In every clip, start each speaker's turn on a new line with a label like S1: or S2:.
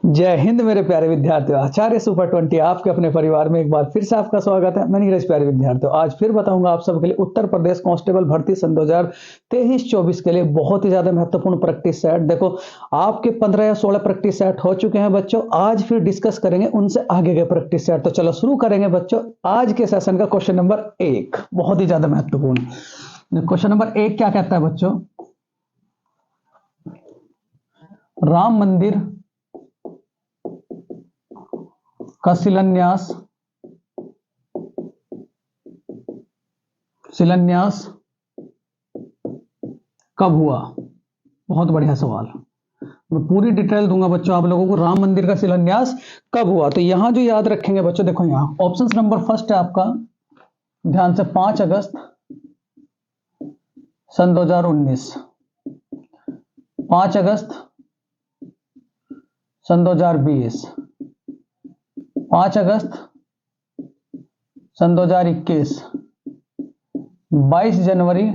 S1: जय हिंद मेरे प्यारे विद्यार्थियों। आचार्य सुपर 20 आपके अपने परिवार में एक बार फिर से आपका स्वागत है। मैं नीरज। प्यारे विद्यार्थियों, आज फिर बताऊंगा आप सबके लिए उत्तर प्रदेश कांस्टेबल भर्ती सन 2023-24 के लिए बहुत ही ज्यादा महत्वपूर्ण प्रैक्टिस सेट। देखो, आपके 15 या 16 प्रैक्टिस सेट हो चुके हैं बच्चों। आज फिर डिस्कस करेंगे उनसे आगे के प्रैक्टिस सेट। तो चलो शुरू करेंगे बच्चों आज के सेशन का। क्वेश्चन नंबर 1 बहुत ही ज्यादा महत्वपूर्ण। क्वेश्चन नंबर 1 क्या कहता है बच्चों? राम मंदिर का शिलान्यास कब हुआ? बहुत बढ़िया सवाल। मैं पूरी डिटेल दूंगा बच्चों आप लोगों को। राम मंदिर का शिलान्यास कब हुआ? तो यहां जो याद रखेंगे बच्चों, देखो यहां ऑप्शन नंबर फर्स्ट है आपका, ध्यान से, 5 अगस्त सन 2019, 5 अगस्त सन 2020, 5 अगस्त सन 2021, 22 जनवरी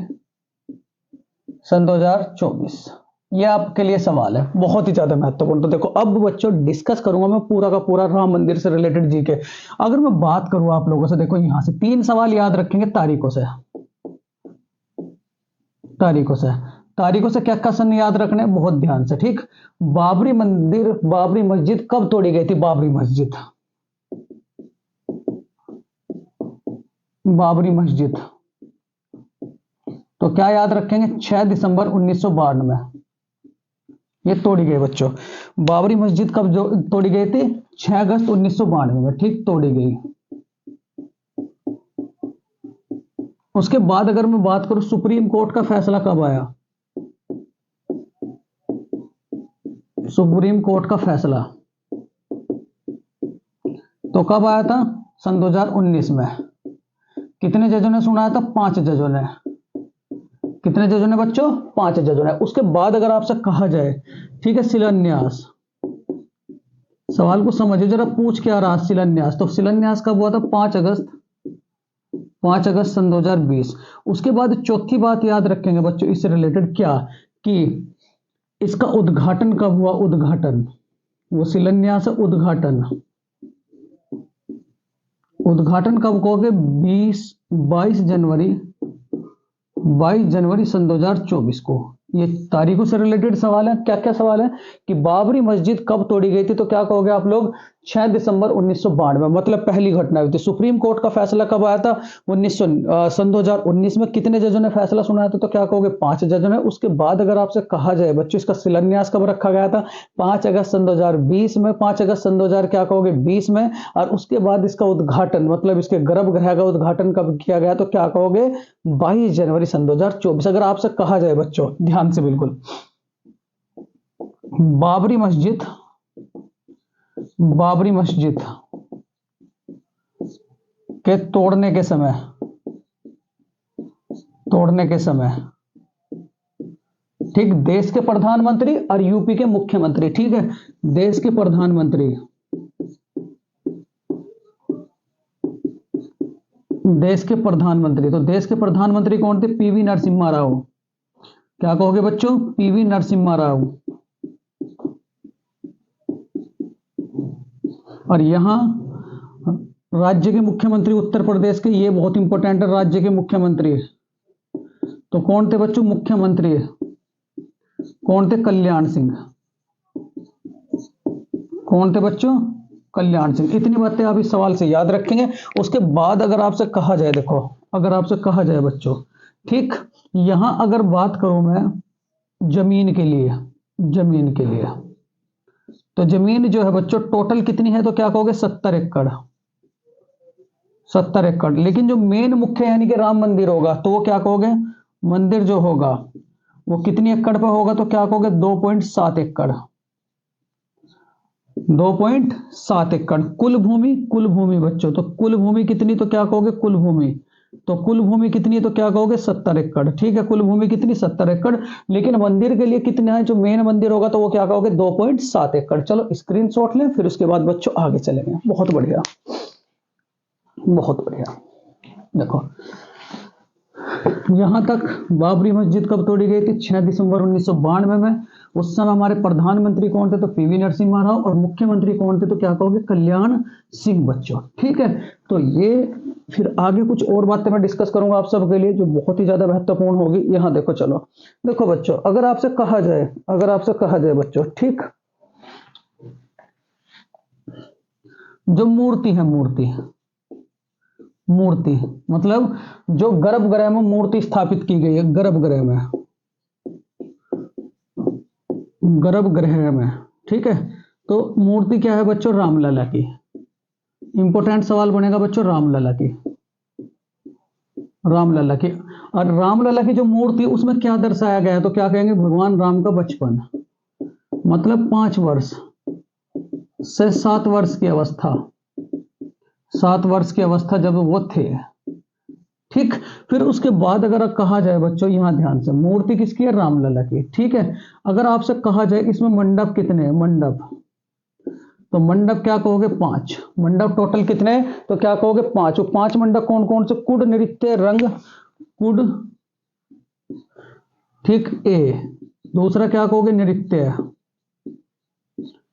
S1: सन 2024। ये आपके लिए सवाल है, बहुत ही ज्यादा महत्वपूर्ण। तो देखो अब बच्चों डिस्कस करूंगा मैं पूरा का पूरा राम मंदिर से रिलेटेड जीके। अगर मैं बात करूं आप लोगों से, देखो यहां से 3 सवाल याद रखेंगे तारीखों से। तारीखों से क्या सन याद रखने, बहुत ध्यान से, ठीक। बाबरी मंदिर, बाबरी मस्जिद कब तोड़ी गई थी? बाबरी मस्जिद तो क्या याद रखेंगे? 6 दिसंबर 1992 ये तोड़ी गई बच्चों। बाबरी मस्जिद कब जो तोड़ी गई थी? 6 अगस्त 1992 में, ठीक, तोड़ी गई। उसके बाद अगर मैं बात करूं सुप्रीम कोर्ट का फैसला कब आया? सुप्रीम कोर्ट का फैसला तो कब आया था? सन 2019 में। कितने जजों ने सुनाया था? 5 जजों ने। कितने जजों ने बच्चों? 5 जजों ने। उसके बाद अगर आपसे कहा जाए, ठीक है, शिलान्यास, सवाल को समझिए जरा, पूछ क्या रहा शिलान्यास। तो शिलान्यास कब हुआ था? 5 अगस्त सन 2020। उसके बाद चौथी बात याद रखेंगे बच्चों इससे रिलेटेड, क्या कि इसका उद्घाटन कब हुआ? वो शिलान्यास उद्घाटन कब कहोगे? 22 जनवरी सन 2024 को। ये तारीखों से रिलेटेड सवाल है। क्या क्या सवाल है कि बाबरी मस्जिद कब तोड़ी गई थी? तो क्या कहोगे आप लोग? 6 दिसंबर 1992, मतलब पहली घटना हुई थी। सुप्रीम कोर्ट का फैसला कब आया था? सन 2019 में। कितने जजों ने फैसला सुनाया था? तो क्या कहोगे? 5 जजों ने। उसके बाद अगर आपसे कहा जाए बच्चों इसका शिलान्यास कब रखा गया था? 5 अगस्त सन 2020 में। 5 अगस्त सन 2000 क्या कहोगे? 20 में। और उसके बाद इसका उद्घाटन, मतलब इसके गर्भगृह का उद्घाटन कब किया गया? तो क्या कहोगे? 22 जनवरी सन 2024। अगर आपसे कहा जाए बच्चों, ध्यान से बिल्कुल, बाबरी मस्जिद के तोड़ने के समय, ठीक, देश के प्रधानमंत्री और यूपी के मुख्यमंत्री, ठीक है, देश के प्रधानमंत्री तो देश के प्रधानमंत्री कौन थे? पीवी नरसिम्हा राव। क्या कहोगे बच्चों? पीवी नरसिम्हा राव। और यहां राज्य के मुख्यमंत्री उत्तर प्रदेश के, ये बहुत इंपॉर्टेंट है, राज्य के मुख्यमंत्री तो कौन थे बच्चों? मुख्यमंत्री कौन थे? कल्याण सिंह। कौन थे बच्चों? कल्याण सिंह। इतनी बातें आप इस सवाल से याद रखेंगे। उसके बाद अगर आपसे कहा जाए, देखो अगर आपसे कहा जाए बच्चों, ठीक, यहां अगर बात करूं मैं जमीन के लिए, तो जमीन जो है बच्चों टोटल कितनी है? तो क्या कहोगे? 70 एकड़। 70 एकड़। लेकिन जो मेन मुख्य यानी कि राम मंदिर होगा, तो वो क्या कहोगे? मंदिर जो होगा वो कितनी एकड़ पे होगा? तो क्या कहोगे? 2.7 एकड़। 2.7 एकड़। कुल भूमि बच्चों, तो कुल भूमि कितनी? तो क्या कहोगे? कुल भूमि कितनी? तो क्या कहोगे? 70 एकड़। ठीक है, कुल भूमि कितनी? 70 एकड़। लेकिन मंदिर के लिए कितना है? जो मेन मंदिर होगा तो वो क्या कहोगे? 2.7 एकड़। चलो स्क्रीनशॉट लें, फिर उसके बाद बच्चों आगे चलेंगे। बहुत बढ़िया। देखो यहां तक बाबरी मस्जिद कब तोड़ी गई थी? 6 दिसंबर 1992 में। उस समय हमारे प्रधानमंत्री कौन थे? तो पीवी नरसिम्हा राव। और मुख्यमंत्री कौन थे? तो क्या कहोगे? कल्याण सिंह बच्चों। ठीक है, तो ये फिर आगे कुछ और बातें मैं डिस्कस करूंगा आप सबके लिए जो बहुत ही ज्यादा महत्वपूर्ण होगी। यहां देखो, चलो देखो बच्चों, अगर आपसे कहा जाए बच्चों, ठीक, जो मूर्ति है, मूर्ति मतलब जो गर्भगृह में मूर्ति स्थापित की गई है, गर्भगृह में, ठीक है, तो मूर्ति क्या है बच्चों? रामलला की। इंपॉर्टेंट सवाल बनेगा बच्चों, रामलला की। और रामलला की जो मूर्ति, उसमें क्या दर्शाया गया है? तो क्या कहेंगे? भगवान राम का बचपन, मतलब 5 वर्ष से 7 वर्ष की अवस्था, 7 वर्ष की अवस्था जब वो थे। ठीक, फिर उसके बाद अगर कहा जाए बच्चों, यहां ध्यान से, मूर्ति किसकी है? रामलला की। ठीक है, अगर आपसे कहा जाए इसमें मंडप कितने हैं? तो मंडप क्या कहोगे? 5 मंडप। टोटल कितने? तो क्या कहोगे? 5। 5 मंडप कौन कौन से? कुड, नृत्य, रंग, कुड, ठीक, ए। दूसरा क्या कहोगे? नृत्य।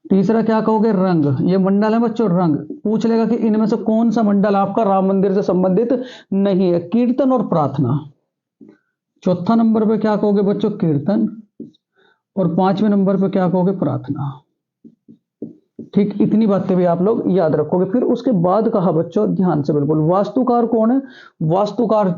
S1: तीसरा क्या कहोगे? रंग। ये मंडल है बच्चों, रंग। पूछ लेगा कि इनमें से कौन सा मंडल आपका राम मंदिर से संबंधित नहीं है? कीर्तन और प्रार्थना। चौथा नंबर पे क्या कहोगे बच्चों? कीर्तन। और 5वें नंबर पे क्या कहोगे? प्रार्थना। ठीक, इतनी बातें भी आप लोग याद रखोगे। फिर उसके बाद कहा बच्चों, ध्यान से बिल्कुल, वास्तुकार कौन है? वास्तुकार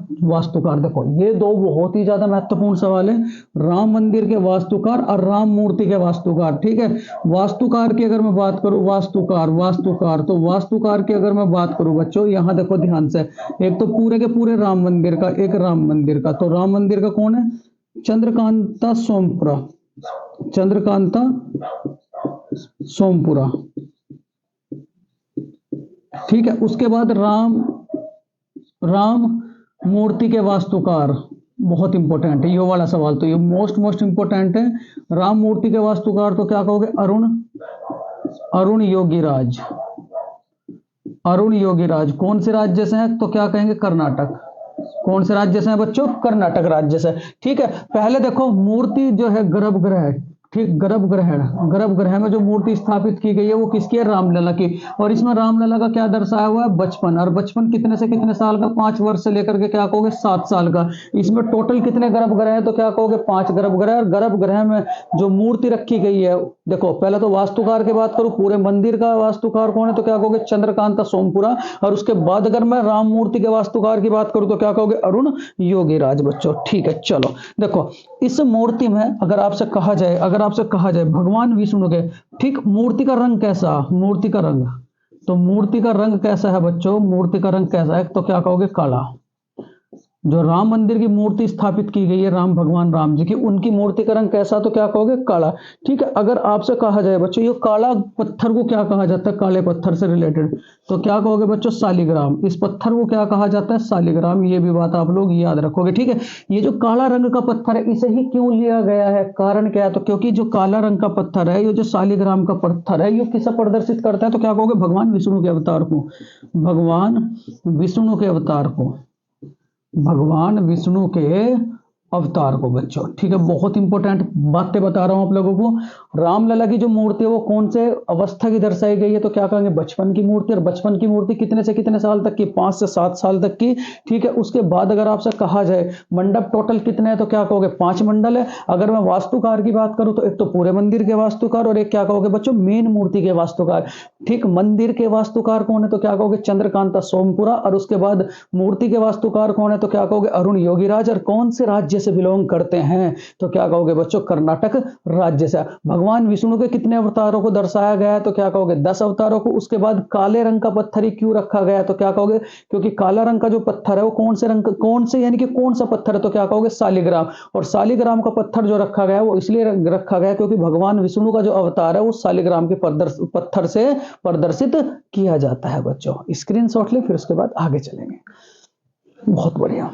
S1: देखो, ये दो बहुत ही ज्यादा महत्वपूर्ण सवाल है। राम मंदिर के वास्तुकार और राम मूर्ति के वास्तुकार। ठीक है, वास्तुकार की अगर मैं बात करूं, वास्तुकार तो वास्तुकार की अगर मैं बात करूं बच्चों, यहां देखो ध्यान से, एक तो पूरे के पूरे राम मंदिर का, एक राम मंदिर का। तो राम मंदिर का कौन है? चंद्रकांता सोमपुरा। ठीक है, उसके बाद राम मूर्ति के वास्तुकार, बहुत इंपॉर्टेंट है ये वाला सवाल, तो ये मोस्ट इंपॉर्टेंट है। राम मूर्ति के वास्तुकार तो क्या कहोगे? अरुण योगीराज। कौन से राज्य से है? तो क्या कहेंगे? कर्नाटक। कौन से राज्य से है बच्चों? कर्नाटक राज्य से। ठीक है, पहले देखो, मूर्ति जो है गर्भगृह, ठीक, गर्भगृह में जो मूर्ति स्थापित की गई है वो किसकी है? रामलला की। और इसमें रामलला का क्या दर्शाया हुआ है? बचपन। और बचपन कितने से कितने साल का? 5 वर्ष से लेकर के क्या कहोगे? 7 साल का। इसमें टोटल कितने गर्भगृह है? तो क्या कहोगे? 5 गर्भगृह। और गर्भगृह में जो मूर्ति रखी गई है, देखो पहले तो वास्तुकार की बात करूं, पूरे मंदिर का वास्तुकार कौन है? तो क्या कहोगे? चंद्रकांता सोमपुरा। और उसके बाद अगर मैं राम मूर्ति के वास्तुकार की बात करूं तो क्या कहोगे? अरुण योगीराज बच्चों। ठीक है, चलो देखो, इस मूर्ति में अगर आपसे कहा जाए भगवान विष्णु के, ठीक, मूर्ति का रंग कैसा? मूर्ति का रंग कैसा है बच्चों? मूर्ति का रंग कैसा है? तो क्या कहोगे? काला। जो राम मंदिर की मूर्ति स्थापित की गई है, भगवान राम जी की, उनकी मूर्ति का रंग कैसा? तो क्या कहोगे? काला। ठीक है, अगर आपसे कहा जाए बच्चों, ये काला पत्थर को क्या कहा जाता है? काले पत्थर से रिलेटेड, तो क्या कहोगे बच्चों? शालिग्राम। इस पत्थर को क्या कहा जाता है? शालिग्राम। ये भी बात आप लोग याद रखोगे। ठीक है, ये जो काला रंग का पत्थर है, इसे ही क्यों लिया गया है? कारण क्या है? तो क्योंकि जो काला रंग का पत्थर है, ये जो शालिग्राम का पत्थर है, ये किसे प्रदर्शित करता है? तो क्या कहोगे? भगवान विष्णु के अवतार को। भगवान विष्णु के अवतार को बच्चों। ठीक है, बहुत इंपॉर्टेंट बातें बता रहा हूं आप लोगों को। रामलला की जो मूर्ति है वो कौन से अवस्था की दर्शाई गई है? तो क्या कहेंगे? बचपन की मूर्ति। और बचपन की मूर्ति कितने से कितने साल तक की? 5 से 7 साल तक की। ठीक है, उसके बाद अगर आपसे कहा जाए मंडप टोटल कितने हैं? तो क्या कहोगे? 5 मंडल है। अगर मैं वास्तुकार की बात करूं तो एक तो पूरे मंदिर के वास्तुकार, और एक क्या कहोगे बच्चों? मेन मूर्ति के वास्तुकार। ठीक, मंदिर के वास्तुकार कौन है? तो क्या कहोगे? चंद्रकांता सोमपुरा। और उसके बाद मूर्ति के वास्तुकार कौन है? तो क्या कहोगे? अरुण योगीराज। और कौन से राज्य से बिलोंग करते हैं? तो क्या कहोगे बच्चों? कर्नाटक राज्य से। भगवान विष्णु के कितने अवतारों को दर्शाया गया है? तो क्या कहोगे? 10 अवतारों को। उसके बाद काले रंग का पत्थर ही क्यों रखा गया है? तो क्या कहोगे? क्योंकि काला रंग का जो पत्थर है वो कौन से रंग, कौन से यानी कि कौन सा पत्थर है? तो क्या कहोगे? शालिग्राम। और शालिग्राम का पत्थर जो रखा गया है वो इसलिए रखा गया क्योंकि भगवान विष्णु का जो अवतार है वो शालिग्राम के पत्थर से प्रदर्शित किया जाता है बच्चों। स्क्रीनशॉट ले, फिर उसके बाद आगे चलेंगे। बहुत बढ़िया।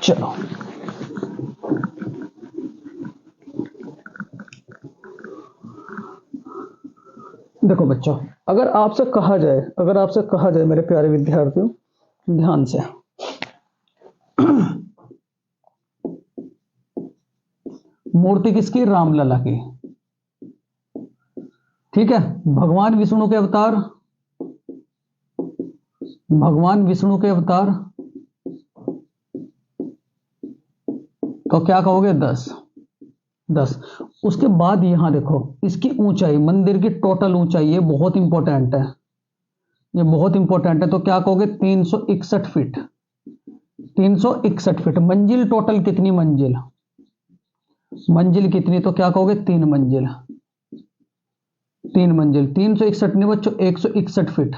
S1: चलो, देखो बच्चों, अगर आपसे कहा जाए मेरे प्यारे विद्यार्थियों, ध्यान से, मूर्ति किसकी? रामलला की। ठीक है, भगवान विष्णु के अवतार, भगवान विष्णु के अवतार, तो क्या कहोगे? 10। 10। उसके बाद यहां देखो, इसकी ऊंचाई, मंदिर की टोटल ऊंचाई, ये बहुत इंपॉर्टेंट है, ये बहुत इंपॉर्टेंट है। तो क्या कहोगे? 361 फीट। 361 फीट। मंजिल टोटल कितनी? मंजिल, मंजिल कितनी? तो क्या कहोगे? 3 मंजिल। 3 मंजिल। 361 नहीं बच्चों, 161 फीट।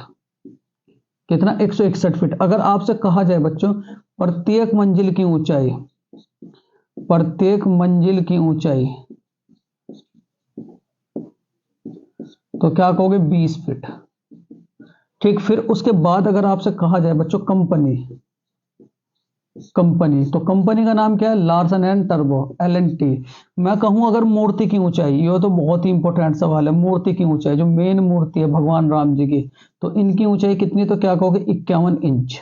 S1: कितना? 161 फीट। अगर आपसे कहा जाए बच्चों प्रत्येक मंजिल की ऊंचाई, प्रत्येक मंजिल की ऊंचाई, तो क्या कहोगे? 20 फीट। ठीक, फिर उसके बाद अगर आपसे कहा जाए बच्चों कंपनी, कंपनी, तो कंपनी का नाम क्या है? Larsen and turbo, LNT। मैं कहूं अगर मूर्ति की ऊंचाई, ये तो बहुत ही इंपॉर्टेंट सवाल है, मूर्ति की ऊंचाई, जो मेन मूर्ति है भगवान राम जी की, तो इनकी ऊंचाई कितनी? तो क्या कहोगे? 51 इंच।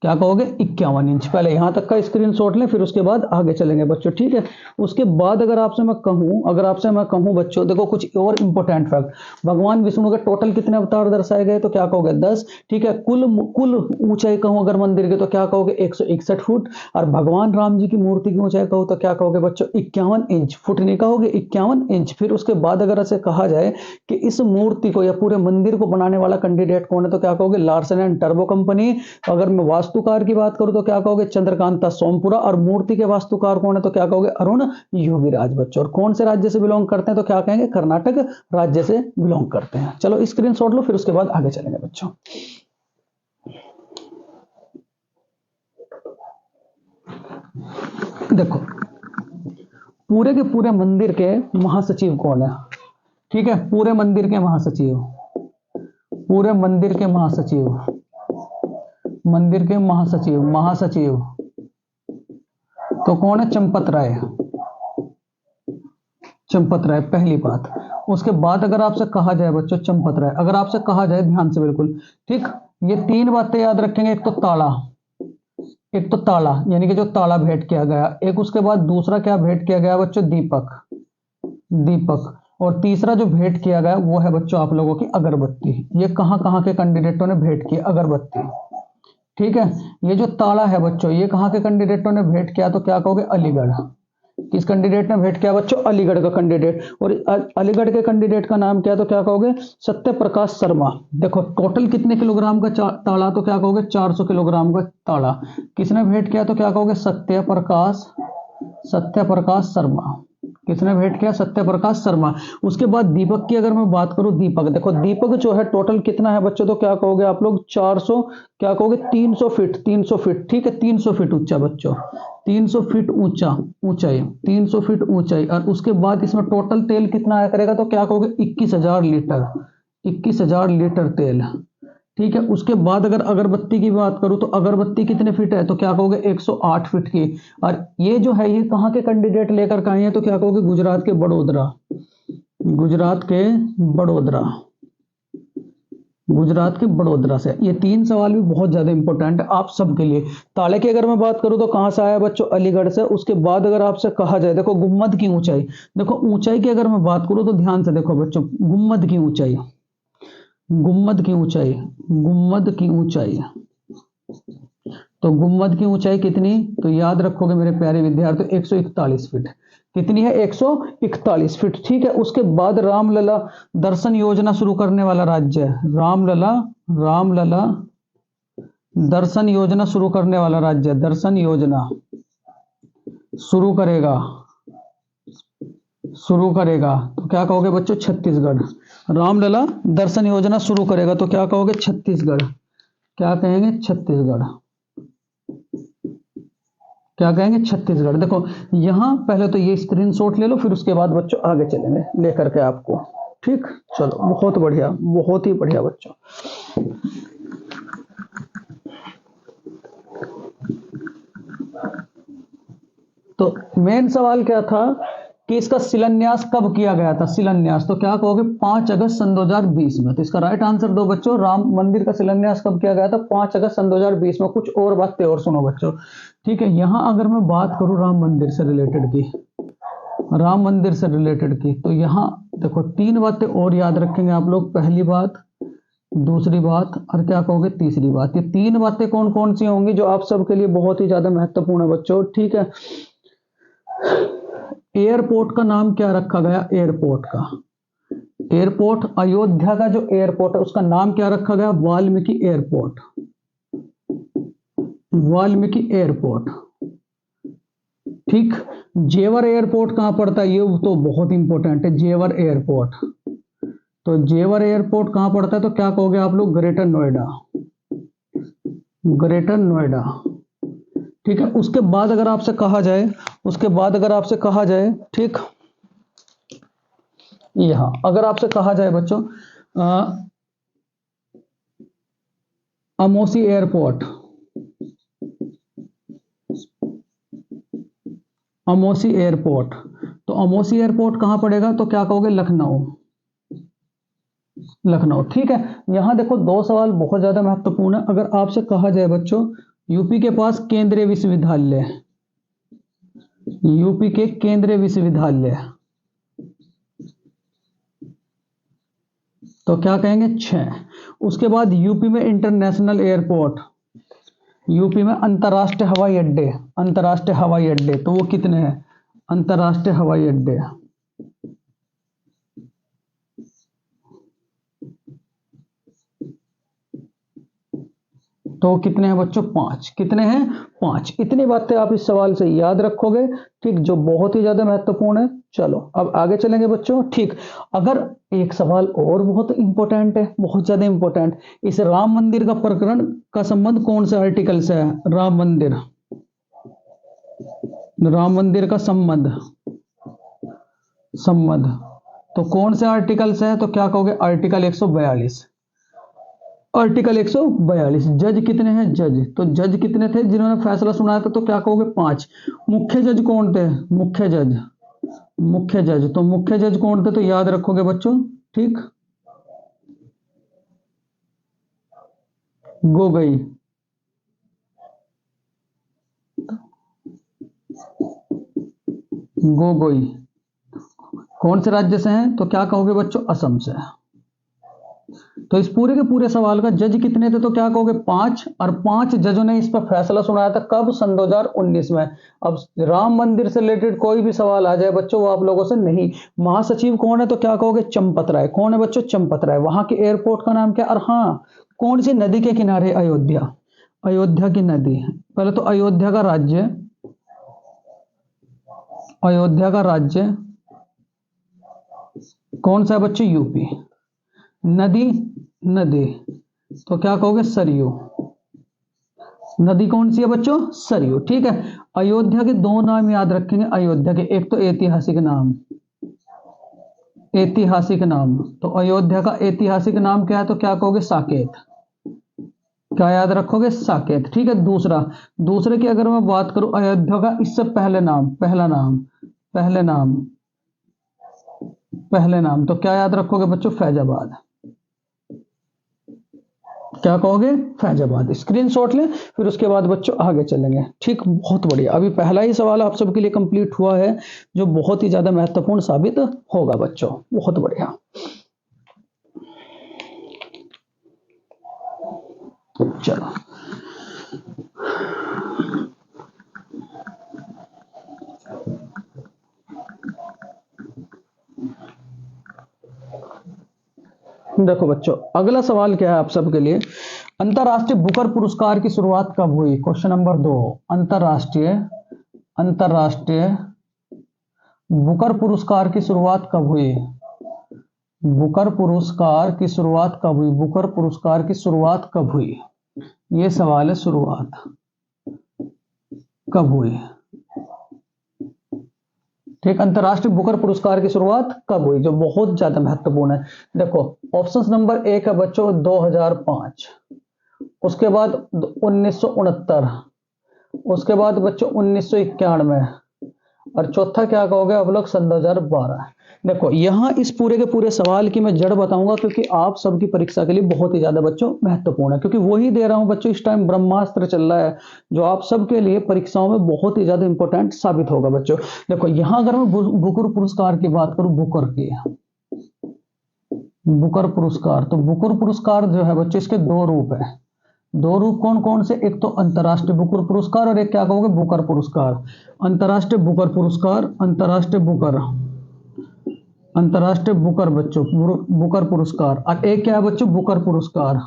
S1: क्या कहोगे? 51 इंच। पहले यहां तक का स्क्रीनशॉट लें, फिर उसके बाद आगे चलेंगे बच्चों। ठीक है, उसके बाद अगर आपसे मैं कहूं बच्चों, देखो कुछ और इंपॉर्टेंट फैक्ट, भगवान विष्णु के टोटल कितने अवतार दर्शाए गए? तो क्या कहोगे? 10। ठीक है, कुल कुल ऊंचाई कहूं अगर मंदिर की, तो क्या कहोगे? 161 फुट। और भगवान राम जी की मूर्ति की ऊंचाई कहूं तो क्या कहोगे बच्चों? 51 इंच। फुट नहीं कहोगे, 51 इंच। फिर उसके बाद अगर ऐसे कहा जाए कि इस मूर्ति को या पूरे मंदिर को बनाने वाला कैंडिडेट कौन है, तो क्या कहोगे? Larsen and turbo company. अगर मैं वास्तुकार की बात करूं तो क्या कहोगे? चंद्रकांता सोमपुरा। और मूर्ति के वास्तुकार कौन है? तो क्या कहोगे? अरुण योगीराज बच्चों। और कौन से राज्य से बिलोंग करते हैं? तो क्या कहेंगे? कर्नाटक राज्य से बिलोंग करते हैं। चलो स्क्रीनशॉट लो, फिर उसके बाद आगे चलेंगे बच्चों। देखो, पूरे के पूरे मंदिर के महासचिव कौन है? ठीक है, पूरे मंदिर के महासचिव, पूरे मंदिर के महासचिव, मंदिर के महासचिव, महासचिव तो कौन है? चंपत राय। चंपत राय, पहली बात। उसके बाद अगर आपसे कहा जाए बच्चों चंपत राय, अगर आपसे कहा जाए, ध्यान से बिल्कुल, ठीक, ये 3 बातें याद रखेंगे। एक तो ताला, एक तो ताला यानी कि जो ताला भेंट किया गया, एक उसके बाद दूसरा क्या भेंट किया गया बच्चों? दीपक, दीपक। और तीसरा जो भेंट किया गया वो है बच्चों आप लोगों की अगरबत्ती। ये कहां कहां के कैंडिडेटों ने भेंट की? अगरबत्ती। ठीक है, ये जो ताला है बच्चों, ये कहां के कैंडिडेटों ने भेंट किया? तो क्या कहोगे? अलीगढ़। किस कैंडिडेट ने भेंट किया बच्चों? अलीगढ़ का कैंडिडेट। और अलीगढ़ के कैंडिडेट का नाम क्या है? तो क्या कहोगे? सत्य प्रकाश शर्मा। देखो टोटल कितने किलोग्राम का ताला? तो क्या कहोगे? 400 किलोग्राम का ताला। किसने भेंट किया? तो क्या कहोगे? सत्य प्रकाश, सत्य प्रकाश शर्मा। किसने भेंट किया? सत्य प्रकाश शर्मा। उसके बाद दीपक की अगर मैं बात करूं, दीपक, देखो दीपक जो है टोटल कितना है बच्चों? तो क्या कहोगे आप लोग? 400, क्या कहोगे? 300 फीट, 300 फीट। ठीक है, 300 फीट ऊंचा बच्चों, 300 फीट ऊंचा, ऊंचाई 300 फीट ऊंचाई। और उसके बाद इसमें टोटल तेल कितना आया करेगा? तो क्या कहोगे? 21,000 लीटर, 21,000 लीटर तेल। ठीक है, उसके बाद अगर अगरबत्ती की बात करूं तो अगरबत्ती कितने फीट है? तो क्या कहोगे? 108 फीट की। और ये जो है, ये कहां के कैंडिडेट लेकर के आए हैं? तो क्या कहोगे? गुजरात के बड़ोदरा, गुजरात के बड़ोदरा, गुजरात के बड़ोदरा से। ये 3 सवाल भी बहुत ज्यादा इंपॉर्टेंट है आप सबके लिए। ताले की अगर मैं बात करूं तो कहां से आया बच्चों? अलीगढ़ से। उसके बाद अगर आपसे कहा जाए, देखो गुम्मद की ऊंचाई, देखो ऊंचाई की अगर मैं बात करूं तो ध्यान से देखो बच्चों, गुम्मद की ऊंचाई, गुम्मद की ऊंचाई, गुम्मद की ऊंचाई, तो गुम्मद की ऊंचाई कितनी? तो याद रखोगे मेरे प्यारे विद्यार्थी, 141 फीट। कितनी है? 141 फीट। ठीक है, उसके बाद रामलला दर्शन योजना शुरू करने वाला राज्य है, रामलला, रामलला दर्शन योजना शुरू करने वाला राज्य, दर्शन योजना शुरू करेगा, शुरू करेगा तो क्या कहोगे बच्चों? छत्तीसगढ़। रामलला दर्शन योजना शुरू करेगा तो क्या कहोगे? छत्तीसगढ़। क्या कहेंगे? छत्तीसगढ़। क्या कहेंगे? छत्तीसगढ़। देखो यहां पहले तो ये स्क्रीनशॉट ले लो, फिर उसके बाद बच्चों आगे चलेंगे लेकर के आपको। ठीक, चलो बहुत बढ़िया, बहुत ही बढ़िया बच्चों। तो मेन सवाल क्या था कि इसका शिलान्यास कब किया गया था। शिलान्यास तो क्या कहोगे 5 अगस्त सन 2020 में। तो इसका राइट आंसर दो बच्चों, राम मंदिर का शिलान्यास कब किया गया था 5 अगस्त सन 2020 में। कुछ और बातें और सुनो बच्चों, ठीक है। यहां अगर मैं बात करूं राम मंदिर से रिलेटेड की, राम मंदिर से रिलेटेड की, तो यहां देखो 3 बातें और याद रखेंगे आप लोग। पहली बात, दूसरी बात और क्या कहोगे तीसरी बात। ये 3 बातें कौन कौन सी होंगी जो आप सबके लिए बहुत ही ज्यादा महत्वपूर्ण है बच्चों, ठीक है। एयरपोर्ट का नाम क्या रखा गया, एयरपोर्ट का, एयरपोर्ट अयोध्या का जो एयरपोर्ट है उसका नाम क्या रखा गया, वाल्मीकि एयरपोर्ट, वाल्मीकि एयरपोर्ट, ठीक। जेवर एयरपोर्ट कहां पड़ता है, ये तो बहुत इंपॉर्टेंट है, जेवर एयरपोर्ट। तो जेवर एयरपोर्ट कहां पड़ता है, तो क्या कहोगे आप लोग, ग्रेटर नोएडा, ग्रेटर नोएडा, ठीक है। उसके बाद अगर आपसे कहा जाए, उसके बाद अगर आपसे कहा जाए, ठीक, यहां अगर आपसे कहा जाए बच्चों अमोसी एयरपोर्ट, अमोसी एयरपोर्ट, तो अमोसी एयरपोर्ट कहां पड़ेगा, तो क्या कहोगे, लखनऊ, लखनऊ, ठीक है। यहां देखो 2 सवाल बहुत ज्यादा महत्वपूर्ण है। अगर आपसे कहा जाए बच्चों यूपी के पास केंद्रीय विश्वविद्यालय, यूपी के केंद्रीय विश्वविद्यालय, तो क्या कहेंगे 6। उसके बाद यूपी में इंटरनेशनल एयरपोर्ट, यूपी में अंतरराष्ट्रीय हवाई अड्डे, अंतरराष्ट्रीय हवाई अड्डे, तो वो कितने हैं, अंतरराष्ट्रीय हवाई अड्डे, तो कितने हैं बच्चों 5, कितने हैं 5। इतनी बातें आप इस सवाल से याद रखोगे, ठीक, जो बहुत ही ज्यादा महत्वपूर्ण है। चलो अब आगे चलेंगे बच्चों, ठीक। अगर एक सवाल और बहुत इंपॉर्टेंट है, बहुत ज्यादा इंपॉर्टेंट, इस राम मंदिर का प्रकरण का संबंध कौन से आर्टिकल से है, राम मंदिर, राम मंदिर का संबंध, संबंध तो कौन से आर्टिकल से है, तो क्या कहोगे आर्टिकल 142, आर्टिकल 142। जज कितने हैं, जज, तो जज कितने थे जिन्होंने फैसला सुनाया था, तो क्या कहोगे 5। मुख्य जज कौन थे, मुख्य जज, मुख्य जज, तो मुख्य जज कौन थे, तो याद रखोगे बच्चों, ठीक, गोगोई, गोगोई। कौन से राज्य से हैं, तो क्या कहोगे बच्चों असम से। तो इस पूरे के पूरे सवाल का जज कितने थे, तो क्या कहोगे 5, और 5 जजों ने इस पर फैसला सुनाया था कब, सन 2019 में। अब राम मंदिर से रिलेटेड कोई भी सवाल आ जाए बच्चों वो आप लोगों से नहीं। महासचिव कौन है, तो क्या कहोगे चंपत राय, कौन है बच्चों चंपत राय। वहां के एयरपोर्ट का नाम क्या, और हाँ कौन सी नदी के किनारे, अयोध्या, अयोध्या की नदी। पहले तो अयोध्या का राज्य, अयोध्या का राज्य कौन सा है बच्चों, यूपी। नदी, नदी तो क्या कहोगे सरयू, नदी कौन सी है बच्चों, सरयू, ठीक है। अयोध्या के 2 नाम याद रखेंगे, अयोध्या के, एक तो ऐतिहासिक नाम, ऐतिहासिक नाम, तो अयोध्या का ऐतिहासिक नाम क्या है, तो क्या कहोगे साकेत, क्या याद रखोगे साकेत, ठीक है। दूसरा, दूसरे की अगर मैं बात करूं अयोध्या का इससे पहले नाम, पहला नाम, पहले नाम, पहले नाम, तो क्या याद रखोगे बच्चों फैजाबाद, क्या कहोगे फैजाबाद। स्क्रीनशॉट लें, फिर उसके बाद बच्चों आगे चलेंगे, ठीक। बहुत बढ़िया, अभी पहला ही सवाल आप सबके लिए कंप्लीट हुआ है जो बहुत ही ज्यादा महत्वपूर्ण साबित होगा बच्चों, बहुत बढ़िया। चलो देखो बच्चों अगला सवाल क्या है आप सबके लिए, अंतरराष्ट्रीय बुकर पुरस्कार की शुरुआत कब हुई, क्वेश्चन नंबर 2। अंतरराष्ट्रीय, अंतरराष्ट्रीय बुकर पुरस्कार की शुरुआत कब हुई, बुकर पुरस्कार की शुरुआत कब हुई, बुकर पुरस्कार की शुरुआत कब हुई, ये सवाल है, शुरुआत कब हुई, ठीक। अंतरराष्ट्रीय बुकर पुरस्कार की शुरुआत कब हुई, जो बहुत ज्यादा महत्वपूर्ण है। देखो ऑप्शन नंबर 1 है बच्चों 2005, उसके बाद 1969, उसके बाद बच्चों 1991, और चौथा क्या कहोगे आप लोग, सन 2012। देखो यहाँ इस पूरे के पूरे सवाल की मैं जड़ बताऊंगा, क्योंकि आप सबकी परीक्षा के लिए बहुत ही ज्यादा बच्चों महत्वपूर्ण है, क्योंकि वही दे रहा हूं बच्चों, इस टाइम ब्रह्मास्त्र चल रहा है जो आप सबके लिए परीक्षाओं में बहुत ही ज्यादा इंपॉर्टेंट साबित होगा बच्चों। देखो यहाँ अगर मैं बुकर पुरस्कार की बात करूं, बुकर की, बुकर पुरस्कार, तो बुकर पुरस्कार जो है बच्चों इसके दो रूप है। दो रूप कौन कौन से, एक तो अंतर्राष्ट्रीय बुकर पुरस्कार और एक क्या कहोगे, बुकर पुरस्कार। अंतर्राष्ट्रीय बुकर पुरस्कार, अंतर्राष्ट्रीय बुकर, अंतर्राष्ट्रीय बुकर बच्चों, बुकर पुरस्कार, और एक क्या है बच्चों, बुकर पुरस्कार,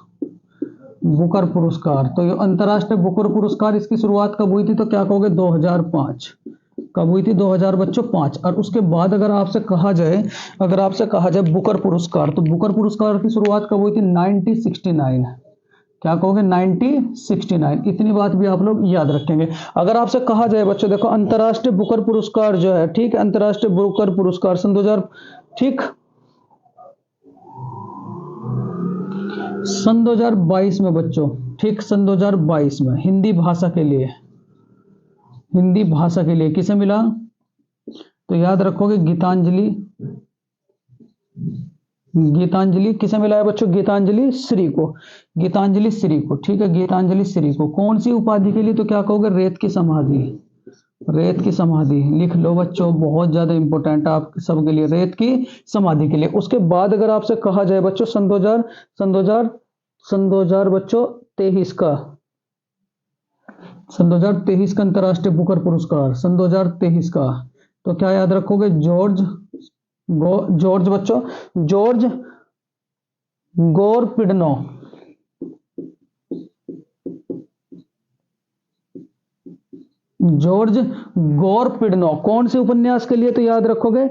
S1: बुकर पुरस्कार। तो ये अंतर्राष्ट्रीय बुकर पुरस्कार, इसकी शुरुआत कब हुई थी, तो क्या कहोगे 2005। कब हुई थी, 2000 बच्चों 5। और उसके बाद अगर आपसे कहा जाए, अगर आपसे कहा जाए बुकर पुरस्कार, तो बुकर पुरस्कार की शुरुआत कब हुई थी, 1969। क्या कहोगे, 1969। इतनी बात भी आप लोग याद रखेंगे। अगर आपसे कहा जाए बच्चों, देखो अंतर्राष्ट्रीय बुकर पुरस्कार जो है, ठीक है, अंतर्राष्ट्रीय बुकर पुरस्कार सन 2000, ठीक, सन 2022 में बच्चों, ठीक, सन 2022 में हिंदी भाषा के लिए, हिंदी भाषा के लिए किसे मिला, तो याद रखोगे गीतांजलि, गीतांजलि किसे मिला है बच्चों, गीतांजलि श्री को, गीतांजलि श्री को, ठीक है, गीतांजलि श्री को। कौन सी उपाधि के लिए, तो क्या कहोगे, रेत की समाधि, रेत की समाधि। लिख लो बच्चों, बहुत ज्यादा इंपॉर्टेंट आप सबके लिए, रेत की समाधि के लिए। उसके बाद अगर आपसे कहा जाए बच्चों सन 2000, सन 2000 बच्चों 23 का, सन 2023 का अंतर्राष्ट्रीय बुकर पुरस्कार, सन 2023 का, तो क्या याद रखोगे, जॉर्ज बच्चों, जॉर्ज गोरपिडनो, जॉर्ज गोरपिडनो। कौन से उपन्यास के लिए, तो याद रखोगे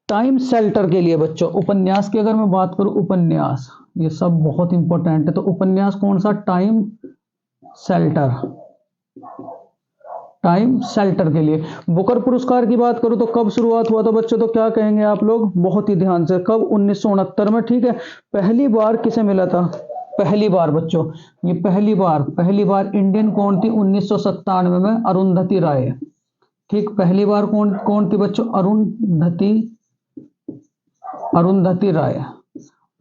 S1: टाइम शेल्टर के लिए बच्चों। उपन्यास की अगर मैं बात करूं, उपन्यास, ये सब बहुत इंपॉर्टेंट है। तो उपन्यास कौन सा, टाइम शेल्टर, टाइम शेल्टर के लिए। बुकर पुरस्कार की बात करूं तो कब शुरुआत हुआ था बच्चों, तो क्या कहेंगे आप लोग, बहुत ही ध्यान से, कब, 1969 में, ठीक है। पहली बार किसे मिला था, पहली बार बच्चों, ये पहली बार इंडियन कौन थी, 1997 में अरुंधति राय, ठीक। पहली बार कौन कौन थी बच्चों, अरुंधति, अरुंधति राय,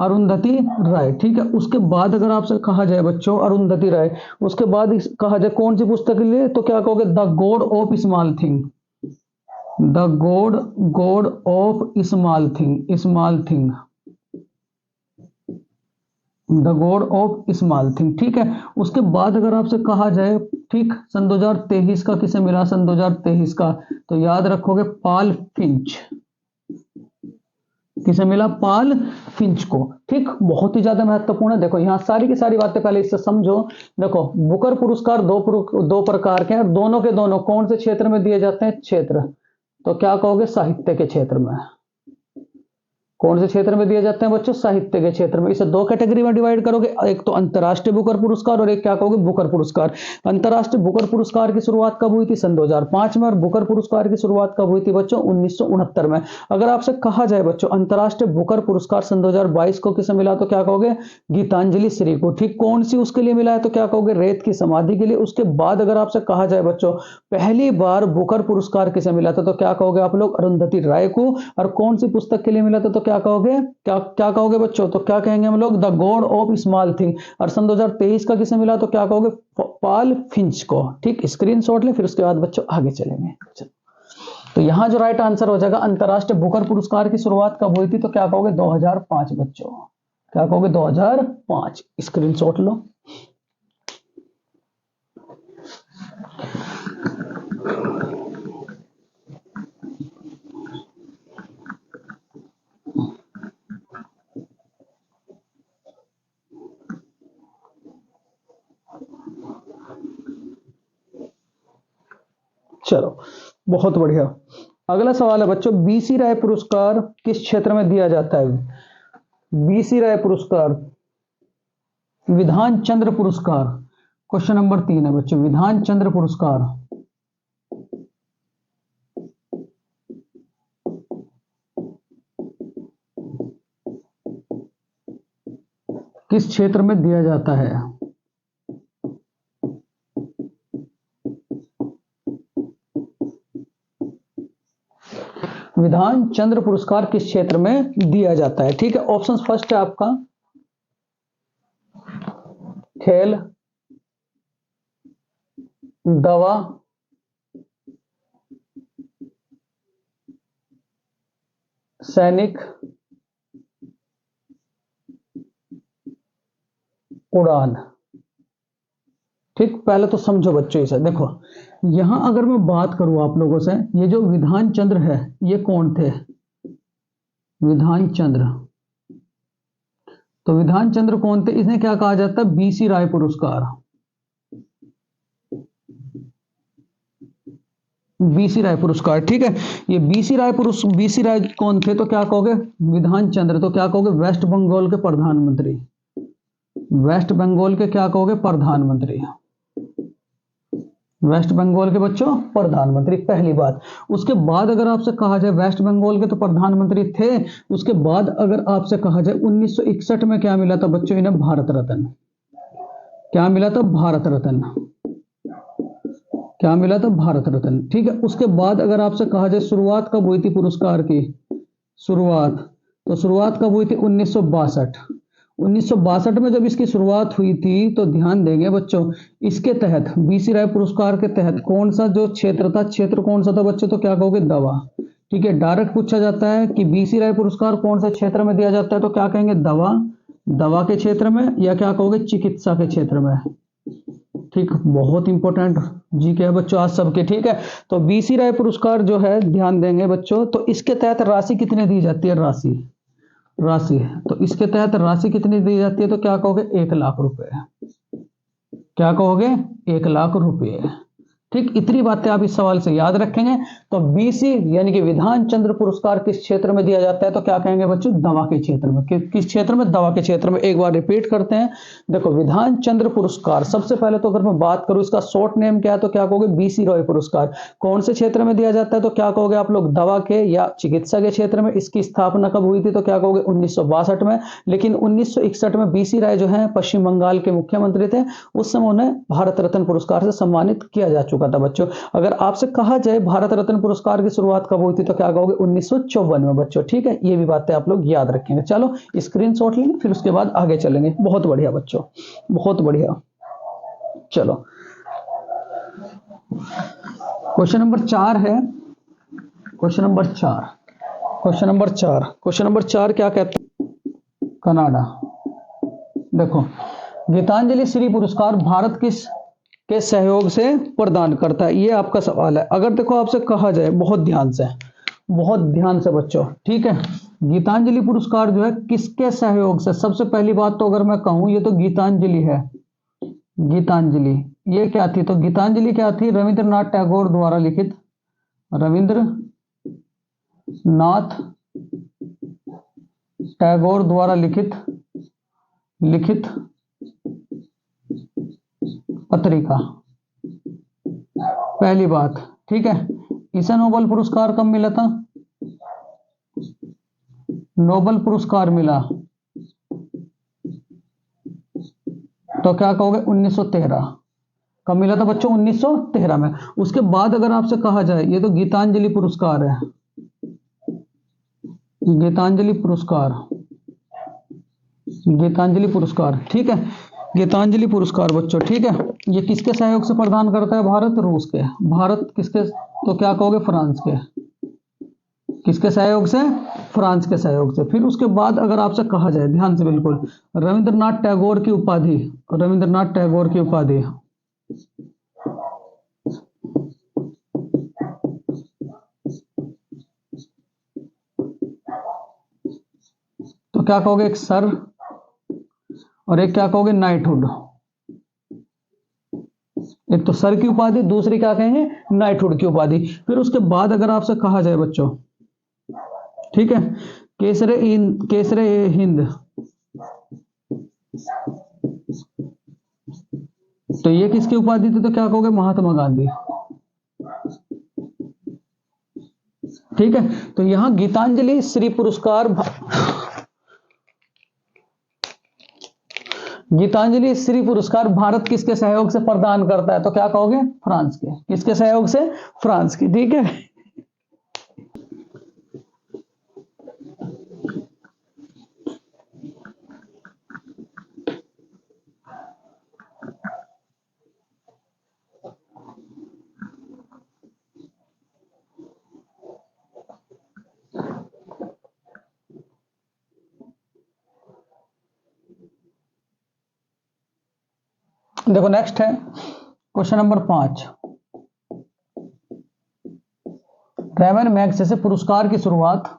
S1: अरुंधति राय, ठीक है। उसके बाद अगर आपसे कहा जाए बच्चों, अरुंधति राय, उसके बाद कहा जाए कौन सी पुस्तक के लिए, तो क्या कहोगे, the God of small thing, the God, God of small thing, small thing, the God of small thing, ठीक है। उसके बाद अगर आपसे कहा जाए, ठीक, सन 2023 का किसे मिला, सन 2023 का, तो याद रखोगे पॉल फिंच, किसे मिला, पॉल फिंच को, ठीक। बहुत ही ज्यादा महत्वपूर्ण है। देखो यहाँ सारी की सारी बातें पहले इससे समझो। देखो बुकर पुरस्कार दो प्रकार के हैं, दोनों के दोनों कौन से क्षेत्र में दिए जाते हैं, क्षेत्र, तो क्या कहोगे, साहित्य के क्षेत्र में। कौन से क्षेत्र में दिए जाते हैं बच्चों, साहित्य के क्षेत्र में। इसे दो कैटेगरी में डिवाइड करोगे, एक तो अंतर्राष्ट्रीय बुकर पुरस्कार और एक क्या कहोगे, बुकर पुरस्कार। अंतर्राष्ट्रीय बुकर पुरस्कार की शुरुआत कब हुई थी, सन 2005 में, और बुकर पुरस्कार की शुरुआत कब हुई थी बच्चों, 1969 में। अगर आपसे कहा जाए बच्चों अंतर्राष्ट्रीय बुकर पुरस्कार सन 2022 को किसे मिला, तो क्या कहोगे, गीतांजलि श्री को, ठीक। कौन सी उसके लिए मिला है, तो क्या कहोगे, रेत की समाधि के लिए। उसके बाद अगर आपसे कहा जाए बच्चों पहली बार बुकर पुरस्कार किसे मिला था, तो क्या कहोगे आप लोग, अरुंधति राय को। और कौन सी पुस्तक के लिए मिला था, तो क्या कहोगे, क्या कहोगे बच्चों, तो क्या कहेंगे हम लोग, the God of small thing. और सन 2023 का किसे मिला, तो क्या कहोगे, पॉल फिंच को, ठीक। स्क्रीनशॉट ले, फिर उसके बाद बच्चों आगे चलेंगे। तो यहां जो राइट आंसर हो जाएगा, अंतर्राष्ट्रीय बुकर पुरस्कार की शुरुआत कब हुई थी, तो क्या कहोगे, 2005 बच्चों, क्या कहोगे, 2005। स्क्रीनशॉट लो। चलो बहुत बढ़िया। अगला सवाल है बच्चों, बीसी राय पुरस्कार किस क्षेत्र में दिया जाता है, बीसी राय पुरस्कार, विधान चंद्र पुरस्कार। क्वेश्चन नंबर 3 है बच्चों, विधान चंद्र पुरस्कार किस क्षेत्र में दिया जाता है। विधान चंद्र पुरस्कार किस क्षेत्र में दिया जाता है? ठीक है, ऑप्शन फर्स्ट है आपका खेल, दवा, सैनिक, उड़ान। ठीक, पहले तो समझो बच्चों इसे। देखो यहां अगर मैं बात करूं आप लोगों से, ये जो विधान चंद्र है ये कौन थे? विधान चंद्र, तो विधान चंद्र कौन थे? इन्हें क्या कहा जाता है? बीसी राय पुरस्कार। बीसी राय पुरस्कार, ठीक है। ये बीसी राय कौन थे? तो क्या कहोगे? विधान चंद्र। तो क्या कहोगे? वेस्ट बंगाल के प्रधानमंत्री। वेस्ट बंगाल के क्या कहोगे? प्रधानमंत्री। वेस्ट बंगाल के बच्चों प्रधानमंत्री, पहली बात। उसके बाद अगर आपसे कहा जाए वेस्ट बंगाल के तो प्रधानमंत्री थे, उसके बाद अगर आपसे कहा जाए 1961 में क्या मिला था बच्चों इन्हें? भारत रत्न। क्या मिला था? भारत रत्न। क्या मिला था? भारत रत्न, ठीक है। उसके बाद अगर आपसे कहा जाए शुरुआत कब हुई थी पुरस्कार की? शुरुआत, तो शुरुआत कब हुई थी? 1962। 1962 में जब इसकी शुरुआत हुई थी, तो ध्यान देंगे बच्चों, इसके तहत बीसी राय पुरस्कार के तहत कौन सा जो क्षेत्र था, क्षेत्र कौन सा था बच्चों? तो क्या कहोगे? दवा। ठीक है, डायरेक्ट पूछा जाता है कि बीसी राय पुरस्कार कौन से क्षेत्र में दिया जाता है, तो क्या कहेंगे? दवा। दवा के क्षेत्र में, या क्या कहोगे? चिकित्सा के क्षेत्र में। ठीक, बहुत इंपॉर्टेंट जी के है बच्चों आज सबके, ठीक है। तो बीसी राय पुरस्कार जो है ध्यान देंगे बच्चों, तो इसके तहत राशि कितनी दी जाती है? राशि, तो इसके तहत राशि कितनी दी जाती है? तो क्या कहोगे? 1,00,000 रुपए। क्या कहोगे? 1,00,000 रुपए। ठीक, इतनी बातें आप इस सवाल से याद रखेंगे। तो बीसी यानी कि विधान चंद्र पुरस्कार किस क्षेत्र में दिया जाता है? तो क्या कहेंगे बच्चों? दवा के क्षेत्र में। किस क्षेत्र में? दवा के क्षेत्र में। एक बार रिपीट करते हैं। देखो विधान चंद्र पुरस्कार, सबसे पहले तो अगर मैं बात करूं इसका शॉर्ट नेम क्या है, तो क्या कहोगे? बीसी रॉय पुरस्कार। कौन से क्षेत्र में दिया जाता है? तो क्या कहोगे आप लोग? दवा के या चिकित्सा के क्षेत्र में। इसकी स्थापना कब हुई थी? तो क्या कहोगे? 1962 में। लेकिन 1961 में बीसी राय जो है पश्चिम बंगाल के मुख्यमंत्री थे, उस समय उन्हें भारत रत्न पुरस्कार से सम्मानित किया जा चुका था बच्चों। अगर आपसे कहा जाए भारत रत्न पुरस्कार की शुरुआत कब हुई थी, तो क्या कहोगे? 1954 में बच्चों, ठीक है। ये भी बातें आप लोग याद रखेंगे। चलो स्क्रीनशॉट लेंगे, फिर उसके बाद आगे चलेंगे। बहुत बढ़िया बच्चों, बहुत बढ़िया। चलो क्वेश्चन नंबर 4 है। क्वेश्चन नंबर 4 क्या कहते हैं? कनाडा। देखो गीतांजलि श्री पुरस्कार भारत किस के सहयोग से प्रदान करता है? ये आपका सवाल है। अगर देखो आपसे कहा जाए, बहुत ध्यान से बच्चों, ठीक है, गीतांजलि पुरस्कार जो है किसके सहयोग से? सबसे पहली बात तो अगर मैं कहूं, ये तो गीतांजलि है। गीतांजलि ये क्या थी? तो गीतांजलि क्या थी? रविंद्रनाथ टैगोर द्वारा लिखित, रविंद्रनाथ टैगोर द्वारा लिखित पत्रिका, पहली बात, ठीक है। इसे नोबेल पुरस्कार कब मिला था? नोबेल पुरस्कार मिला तो क्या कहोगे? 1913। कब मिला था बच्चों? 1913 में। उसके बाद अगर आपसे कहा जाए, ये तो गीतांजलि पुरस्कार है, गीतांजलि पुरस्कार, ठीक है। गीतांजलि पुरस्कार बच्चों, ठीक है, ये किसके सहयोग से प्रदान करता है? भारत, रूस के। भारत किसके? तो क्या कहोगे? फ्रांस के। किसके सहयोग से? फ्रांस के सहयोग से। फिर उसके बाद अगर आपसे कहा जाए, ध्यान से बिल्कुल, रविंद्रनाथ टैगोर की उपाधि, तो क्या कहोगे? एक सर, और एक क्या कहोगे? नाइटहुड। एक तो सर की उपाधि, दूसरी क्या कहेंगे? नाइटहुड की उपाधि। फिर उसके बाद अगर आपसे कहा जाए बच्चों, ठीक है, केसरे हिंद, तो ये किसकी उपाधि थी? तो क्या कहोगे? महात्मा गांधी, ठीक है। तो यहां गीतांजलि श्री पुरस्कार, गीतांजलि श्री पुरस्कार भारत किसके सहयोग से प्रदान करता है? तो क्या कहोगे? फ्रांस के। किसके सहयोग से? फ्रांस की, ठीक है। देखो नेक्स्ट है क्वेश्चन नंबर 5। रेमन मैग्सेसे पुरस्कार की शुरुआत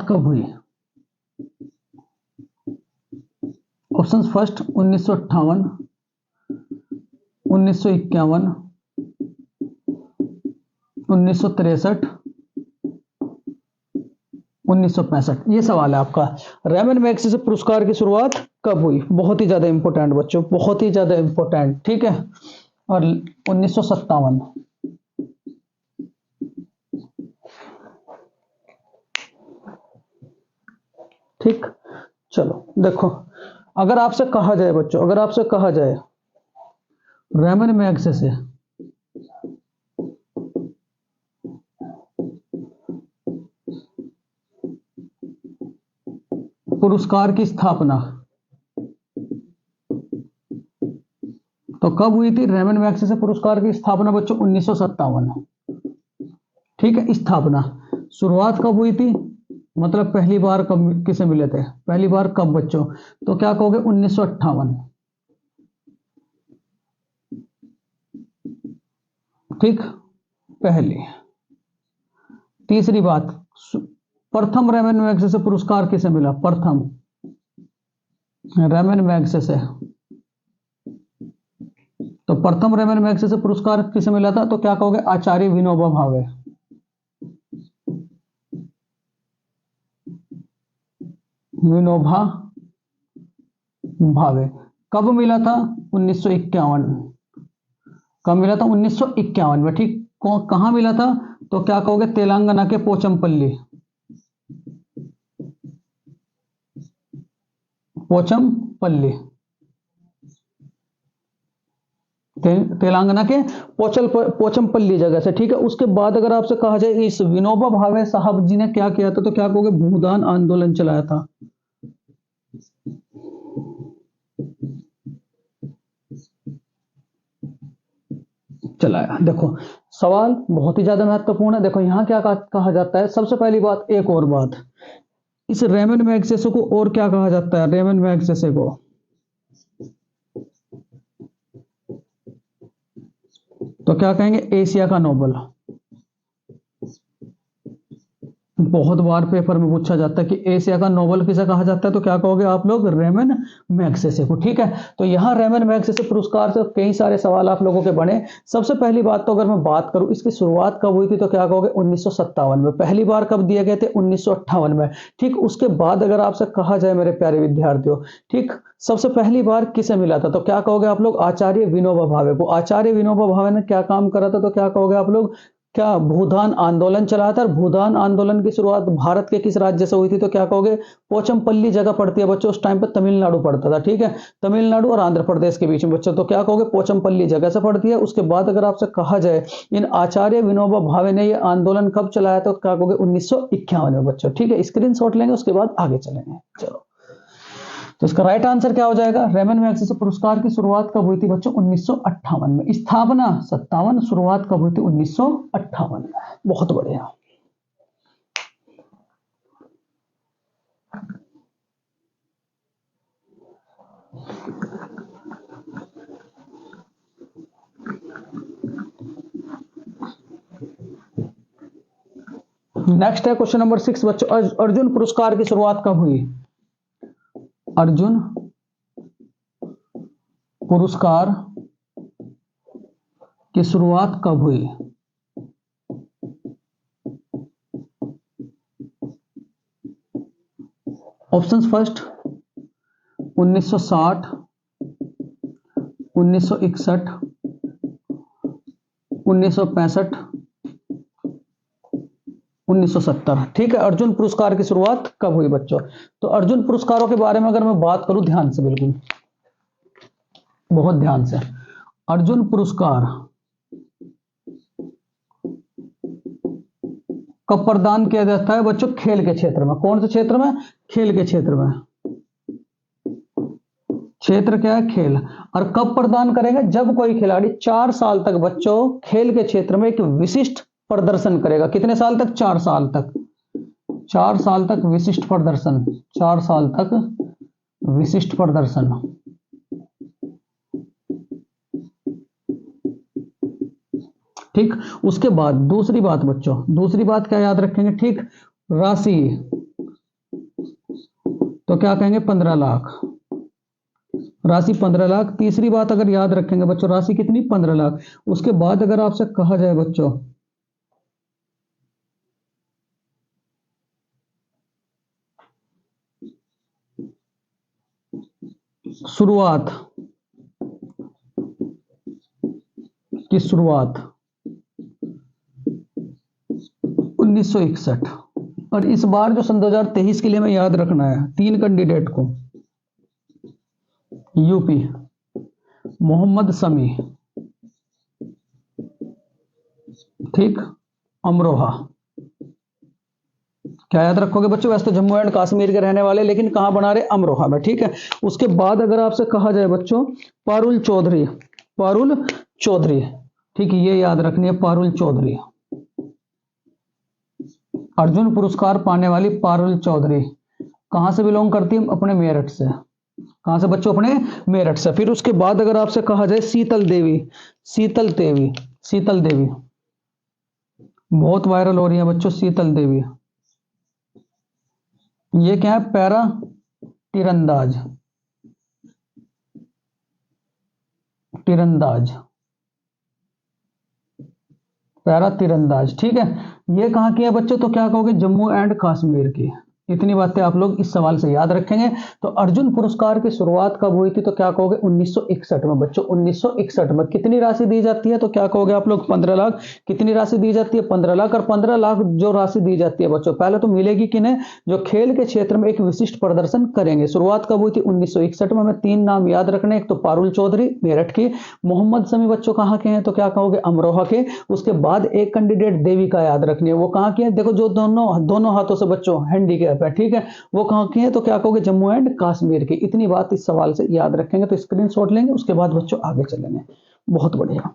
S1: कब हुई? Option first 1958, 1951, 1963, 1965। ये सवाल है आपका। रेमन मैग्सेसे पुरस्कार की शुरुआत कब हुई? बहुत ही ज्यादा इंपॉर्टेंट बच्चों, बहुत ही ज्यादा इंपॉर्टेंट, ठीक है। और 1957। ठीक, चलो देखो, अगर आपसे कहा जाए बच्चों, अगर आपसे कहा जाए रेमन मैग्सेसे पुरस्कार की स्थापना तो कब हुई थी? रेमन मैग्सेसे पुरस्कार की स्थापना बच्चों 1957। ठीक है, स्थापना। शुरुआत कब हुई थी, मतलब पहली बार कब किसे मिले थे, पहली बार कब बच्चों? तो क्या कहोगे? 1958। ठीक, पहली। तीसरी बात, प्रथम रेमन मैग्सेसे पुरस्कार किसे मिला? प्रथम रेमन मैग्सेसे, तो प्रथम रेमन मैग्सेसे पुरस्कार किसे मिला था? तो क्या कहोगे? आचार्य विनोबा भावे। विनोबा भावे। कब मिला था? 1951। कब मिला था? 1951 में। ठीक, कहां मिला था? तो क्या कहोगे? तेलंगाना के पोचमपल्ली। पोचमपल्ली, तेलंगाना के पोचमपल्ली जगह से। ठीक है, उसके बाद अगर आपसे कहा जाए इस विनोबा भावे साहब जी ने क्या किया था, तो क्या कहोगे? भूदान आंदोलन चलाया था। चलाया। देखो सवाल बहुत ही ज्यादा महत्वपूर्ण है। देखो यहां क्या कहा जाता है, सबसे पहली बात, एक और बात, इस रेमन मैग्सेसे को और क्या कहा जाता है? रेमन मैग्सेसे को तो क्या कहेंगे? एशिया का नोबल। बहुत बार पेपर में पूछा जाता है कि एशिया का नोबल किसे कहा जाता है, तो क्या कहोगे आप लोग? रेमन मैग्सेसे को। ठीक है, तो यहां रेमन मैग्सेसे पुरस्कार से कई सारे सवाल आप लोगों के बने। सबसे पहली बात तो अगर मैं बात करूं इसकी शुरुआत कब हुई थी, तो क्या कहोगे? 1957 में। पहली बार कब दिए गए थे? 1958 में। ठीक, उसके बाद अगर आपसे कहा जाए मेरे प्यारे विद्यार्थियों, ठीक, सबसे पहली बार किसे मिला था, तो क्या कहोगे आप लोग? आचार्य विनोबा भावे को। आचार्य विनोबा भावे ने क्या काम करा था, तो क्या कहोगे आप लोग? क्या भूदान आंदोलन चलाया था। और भूदान आंदोलन की शुरुआत भारत के किस राज्य से हुई थी, तो क्या कहोगे? पोचमपल्ली जगह पड़ती है बच्चों, उस टाइम पर तमिलनाडु पड़ता था। ठीक है, तमिलनाडु और आंध्र प्रदेश के बीच में बच्चों, तो क्या कहोगे? पोचमपल्ली जगह से पड़ती है। उसके बाद अगर आपसे कहा जाए इन आचार्य विनोबा भावे ने यह आंदोलन कब चलाया था, तो क्या कहोगे? 1951 में बच्चों। ठीक है, स्क्रीन शॉट लेंगे, उसके बाद आगे चलेंगे। चलो, तो इसका राइट आंसर क्या हो जाएगा? रेमन मैग्सेसे पुरस्कार की शुरुआत कब हुई थी बच्चों? 1958 में। स्थापना 57, शुरुआत कब हुई थी? 1958 में। बहुत बढ़िया। नेक्स्ट है क्वेश्चन नंबर 6 बच्चों, अर्जुन पुरस्कार की शुरुआत कब हुई? अर्जुन पुरस्कार की शुरुआत कब हुई? Options first 1960, 1961, 1965, 1970। ठीक है, अर्जुन पुरस्कार की शुरुआत कब हुई बच्चों? तो अर्जुन पुरस्कारों के बारे में अगर मैं बात करूं, ध्यान से, बिल्कुल बहुत ध्यान से, अर्जुन पुरस्कार कब प्रदान किया जाता है बच्चों? खेल के क्षेत्र में। कौन से क्षेत्र में? खेल के क्षेत्र में। क्षेत्र क्या है? खेल। और कब प्रदान करेंगे? जब कोई खिलाड़ी 4 साल तक बच्चों खेल के क्षेत्र में एक विशिष्ट प्रदर्शन करेगा। कितने साल तक? 4 साल तक। 4 साल तक विशिष्ट प्रदर्शन, 4 साल तक विशिष्ट प्रदर्शन। ठीक। उसके बाद दूसरी बात बच्चों, दूसरी बात क्या याद रखेंगे? ठीक, राशि तो क्या कहेंगे? 15 लाख। राशि 15 लाख। तीसरी बात अगर याद रखेंगे बच्चों, राशि कितनी? 15 लाख। उसके बाद अगर आपसे कहा जाए बच्चों शुरुआत की, शुरुआत 1961। और इस बार जो सन 2023 के लिए हमें याद रखना है 3 कैंडिडेट को, यूपी मोहम्मद शमी, ठीक, अमरोहा। क्या याद रखोगे बच्चों? वैसे तो जम्मू एंड कश्मीर के रहने वाले, लेकिन कहां बना रहे? अमरोहा में। ठीक है। उसके बाद अगर आपसे कहा जाए बच्चों पारुल चौधरी, पारुल चौधरी, ठीक है, ये याद रखनी है, पारुल चौधरी। अर्जुन पुरस्कार पाने वाली पारुल चौधरी कहां से बिलोंग करती है? अपने मेरठ से। कहां से बच्चों? अपने मेरठ से। फिर उसके बाद अगर आपसे कहा जाए शीतल देवी, शीतल देवी, शीतल देवी बहुत वायरल हो रही है बच्चों, शीतल देवी। ये क्या है? पैरा तीरंदाज, तीरंदाज, पैरा तीरंदाज। ठीक है। ये कहां की है बच्चों? तो क्या कहोगे? जम्मू एंड कश्मीर की। इतनी बातें आप लोग इस सवाल से याद रखेंगे। तो अर्जुन पुरस्कार की शुरुआत कब हुई थी? तो क्या कहोगे? 1961 में बच्चों। 1961 में कितनी राशि दी जाती है? तो क्या कहोगे आप लोग? 15 लाख। कितनी राशि दी जाती है? 15 लाख। और 15 लाख जो राशि दी जाती है बच्चों, पहले तो मिलेगी किन्हें? जो खेल के क्षेत्र में एक विशिष्ट प्रदर्शन करेंगे। शुरुआत कब हुई थी? 1961 में। हमें 3 नाम याद रखने, एक तो पारुल चौधरी मेरठ की, मोहम्मद शमी बच्चों कहां के हैं? तो क्या कहोगे? अमरोहा के। उसके बाद एक कैंडिडेट देवी का याद रखनी है, वो कहां की है? देखो जो दोनों हाथों से बच्चों हैंडीकैप है, ठीक है, वो कहां की है? तो क्या कहोगे? जम्मू एंड कश्मीर की। इतनी बात इस सवाल से याद रखेंगे तो स्क्रीनशॉट लेंगे, उसके बाद बच्चों आगे चलेंगे। बहुत बढ़िया।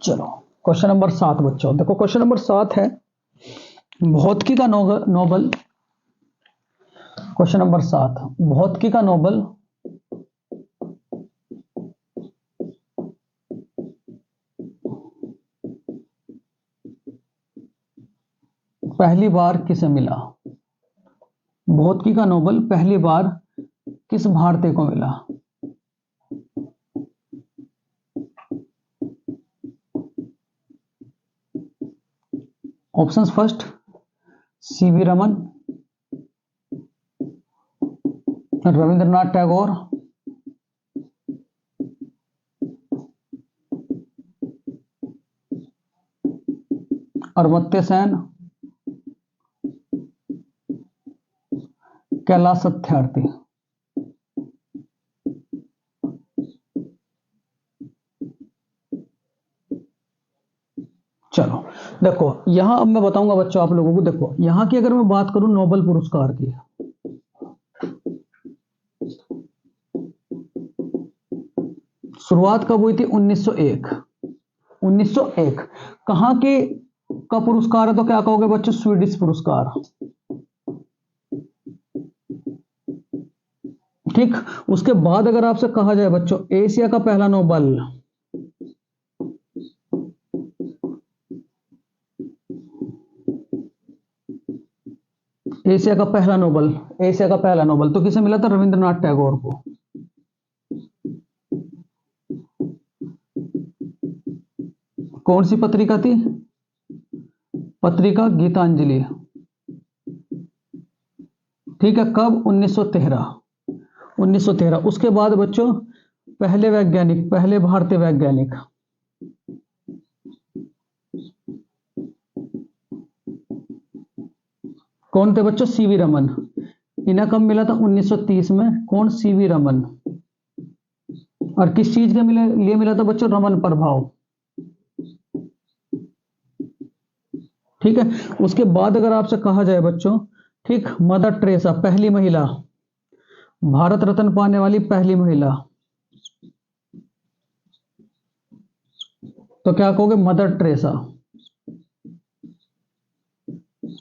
S1: चलो क्वेश्चन नंबर 7 बच्चों, देखो क्वेश्चन नंबर 7 है भौतिकी का नोबल। क्वेश्चन नंबर 7, भौतिकी का नोबल पहली बार किसे मिला? भौतिकी का नोबल पहली बार किस भारतीय को मिला? Options first CV Raman, Rabindranath Tagore, Amartya Sen, Kailash Satyarthi. चलो देखो यहां अब मैं बताऊंगा बच्चों आप लोगों को। देखो यहां की अगर मैं बात करूं नोबेल पुरस्कार की, शुरुआत कब हुई थी? 1901। 1901 कहां के का पुरस्कार है? तो क्या कहोगे बच्चों? स्वीडिश पुरस्कार। ठीक। उसके बाद अगर आपसे कहा जाए बच्चों एशिया का पहला नोबेल, एशिया का पहला नोबेल, एशिया का पहला नोबेल तो किसे मिला था? रविंद्रनाथ टैगोर को। कौन सी पत्रिका थी? पत्रिका गीतांजलि। ठीक है। कब? 1913। 1913। उसके बाद बच्चों पहले वैज्ञानिक, पहले भारतीय वैज्ञानिक, कौन थे बच्चों? सीवी रमन। इन्हें कब मिला था? 1930 में। कौन? सीवी रमन। और किस चीज के लिए मिला था बच्चों? रमन प्रभाव। ठीक है। उसके बाद अगर आपसे कहा जाए बच्चों, ठीक, मदर टेरेसा, पहली महिला, भारत रत्न पाने वाली पहली महिला, तो क्या कहोगे? Mother Teresa.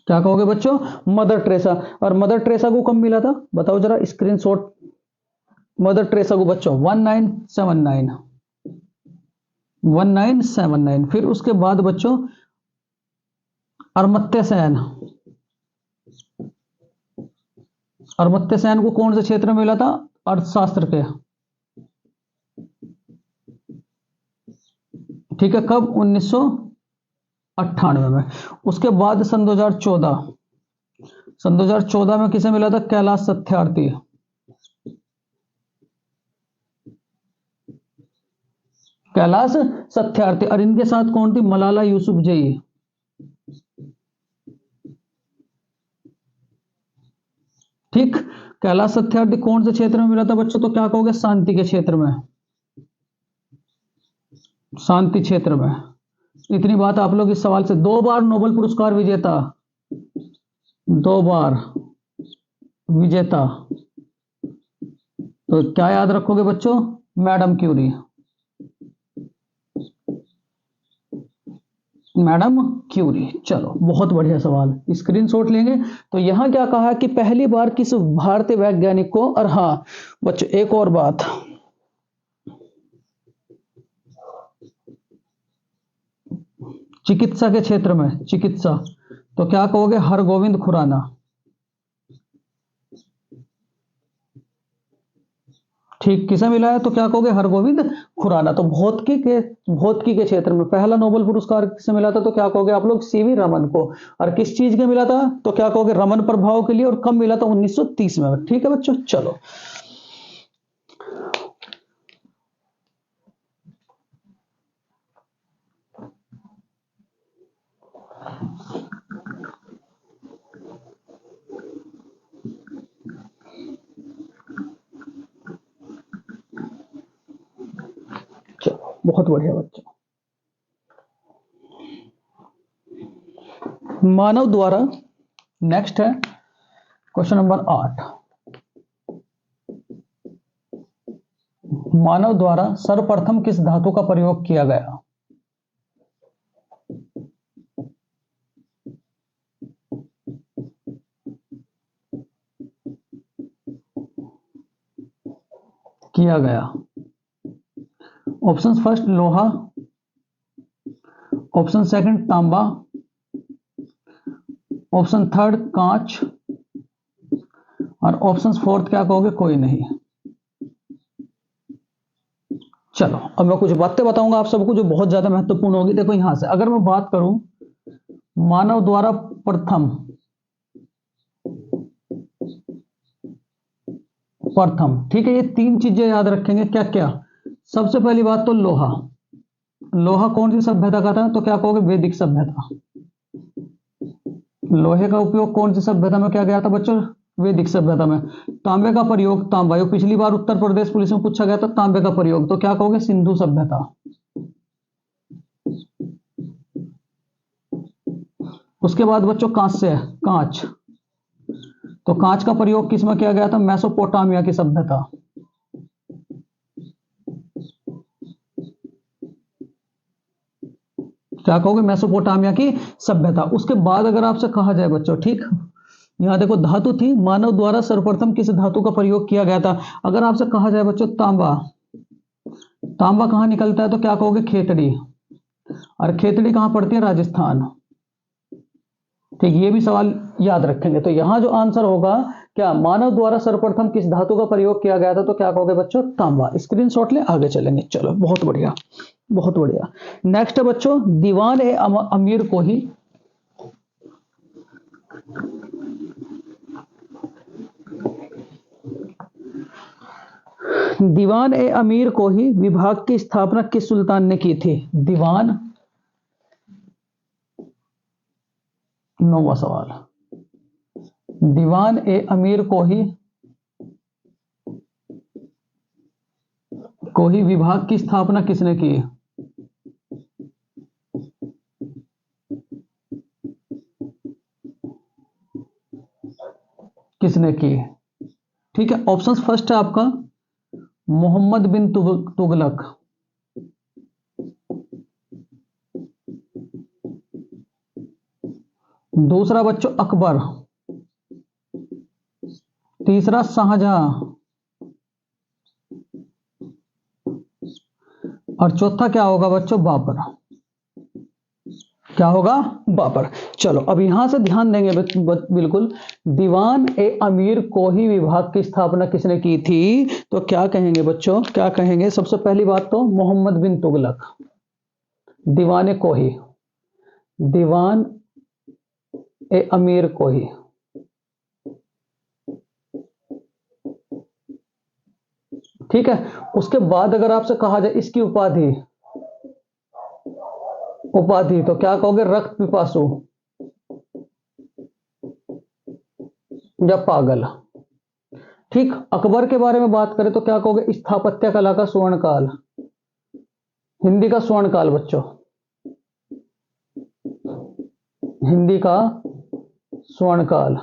S1: क्या कहोगे बच्चों? Mother Teresa. और मदर टेरेसा को कब मिला था? बताओ जरा, स्क्रीनशॉट। मदर टेरेसा को बच्चों 1979, 1979। फिर उसके बाद बच्चों अमर्त्य सेन, अमर्त्य सेन को कौन से क्षेत्र में मिला था? अर्थशास्त्र के। ठीक है, कब? 1998 में। उसके बाद सन 2014, सन 2014 में किसे मिला था? कैलाश सत्यार्थी। कैलाश सत्यार्थी। और इनके साथ कौन थी? मलाला यूसुफजई। ठीक। कैलाश सत्यार्थी कौन से क्षेत्र में मिला था बच्चों? तो क्या कहोगे? शांति के क्षेत्र में, शांति क्षेत्र में। इतनी बात आप लोग इस सवाल से। 2 बार नोबेल पुरस्कार विजेता, 2 बार विजेता, तो क्या याद रखोगे बच्चों? Madam Curie, madam Curie. चलो, बहुत बढ़िया सवाल, स्क्रीनशॉट लेंगे। तो यहां क्या कहा कि पहली बार किस भारतीय वैज्ञानिक को। और हाँ बच्चों, एक और बात, चिकित्सा के क्षेत्र में, चिकित्सा, तो क्या कहोगे? हरगोविंद खुराना। ठीक, किसे मिला है? तो क्या कहोगे? हरगोविंद खुराना। तो भौतिकी के क्षेत्र में पहला नोबेल पुरस्कार किसे मिला था? तो क्या कहोगे आप लोग? सीवी रमन को। और किस चीज के मिला था? तो क्या कहोगे? रमन प्रभाव के लिए। और कब मिला था? 1930 में। ठीक है बच्चों, चलो। चलो, बहुत बढ़िया बच्चों। मानव द्वारा, नेक्स्ट है क्वेश्चन नंबर 8। मानव द्वारा सर्वप्रथम किस धातु का प्रयोग किया गया? किया गया। ऑप्शन फर्स्ट लोहा, ऑप्शन सेकंड तांबा, ऑप्शन थर्ड कांच, और ऑप्शन फोर्थ क्या कहोगे? कोई नहीं। चलो, अब मैं कुछ बातें बताऊंगा आप सबको जो बहुत ज्यादा महत्वपूर्ण होगी। देखो, यहां से अगर मैं बात करूं, मानव द्वारा प्रथम, प्रथम, ठीक है, ये 3 चीजें याद रखेंगे। क्या क्या? सबसे पहली बात तो लोहा। लोहा कौन सी सभ्यता का था? तो क्या कहोगे? वैदिक सभ्यता। लोहे का उपयोग कौन सी सभ्यता में किया गया था बच्चों? वैदिक सभ्यता में। तांबे का प्रयोग, तांबा, ये पिछली बार उत्तर प्रदेश पुलिस में पूछा गया था, तांबे का प्रयोग, तो क्या कहोगे? सिंधु सभ्यता। उसके बाद बच्चों कांस्य, कांच, तो कांच का प्रयोग किस में किया गया था? मेसोपोटामिया की सभ्यता। क्या कहोगे? मेसोपोटामिया की सभ्यता। उसके बाद अगर आपसे कहा जाए बच्चों, ठीक, यहां देखो धातु थी, मानव द्वारा सर्वप्रथम किस धातु का प्रयोग किया गया था? अगर आपसे कहा जाए बच्चों तांबा, तांबा कहां निकलता है? तो क्या कहोगे? खेतड़ी। और खेतड़ी कहां पड़ती है? राजस्थान। ठीक, ये भी सवाल याद रखेंगे। तो यहां जो आंसर होगा, क्या मानव द्वारा सर्वप्रथम किस धातु का प्रयोग किया गया था? तो क्या कहोगे बच्चों? तांबा। स्क्रीनशॉट ले, आगे चलेंगे। चलो, बहुत बढ़िया, बहुत बढ़िया। नेक्स्ट है बच्चों, दीवान ए अमीर को ही, दीवान ए अमीर को ही विभाग की स्थापना किस सुल्तान ने की थी? दीवान, नौवां सवाल, दीवान ए अमीर को ही विभाग की स्थापना किसने की? किसने की? ठीक है, ऑप्शन फर्स्ट है आपका मोहम्मद बिन तुगलक, दूसरा बच्चों अकबर, तीसरा शाहजहां और चौथा क्या होगा बच्चों? बाबर। क्या होगा? बाबर। चलो अब यहां से ध्यान देंगे बिल्कुल, दीवान ए अमीर को ही विभाग की स्थापना किसने की थी? तो क्या कहेंगे बच्चों, क्या कहेंगे? सबसे पहली बात तो मोहम्मद बिन तुगलक, दीवान को ही, दीवान ए अमीर को ही। ठीक है, उसके बाद अगर आपसे कहा जाए इसकी उपाधि, उपाधि तो क्या कहोगे? रक्त पिपासु या पागल। ठीक, अकबर के बारे में बात करें तो क्या कहोगे? स्थापत्य कला का स्वर्ण काल, हिंदी का स्वर्ण काल बच्चों, हिंदी का स्वर्ण काल।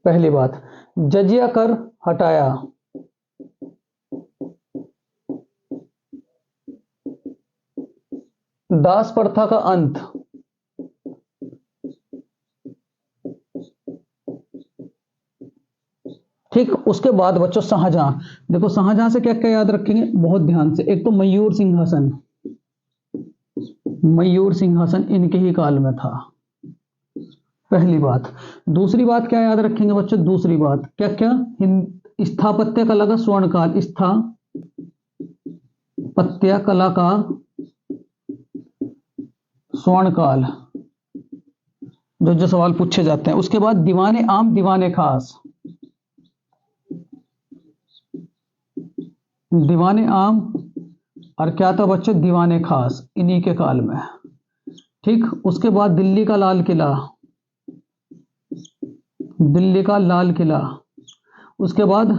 S1: पहली बात, जजिया कर हटाया, दास प्रथा का अंत, ठीक। उसके बाद बच्चों शाहजहां, देखो शाहजहां से क्या क्या याद रखेंगे बहुत ध्यान से, एक तो मयूर सिंहासन, मयूर सिंहासन इनके ही काल में था, पहली बात। दूसरी बात क्या याद रखेंगे बच्चों? दूसरी बात क्या क्या? स्थापत्य कला का स्वर्ण काल, स्थापत्य कला का स्वर्ण काल, जो जो सवाल पूछे जाते हैं। उसके बाद दीवाने आम दीवाने खास, दीवाने आम और क्या था बच्चों? दीवाने खास, इन्हीं के काल में। ठीक, उसके बाद दिल्ली का लाल किला, दिल्ली का लाल किला। उसके बाद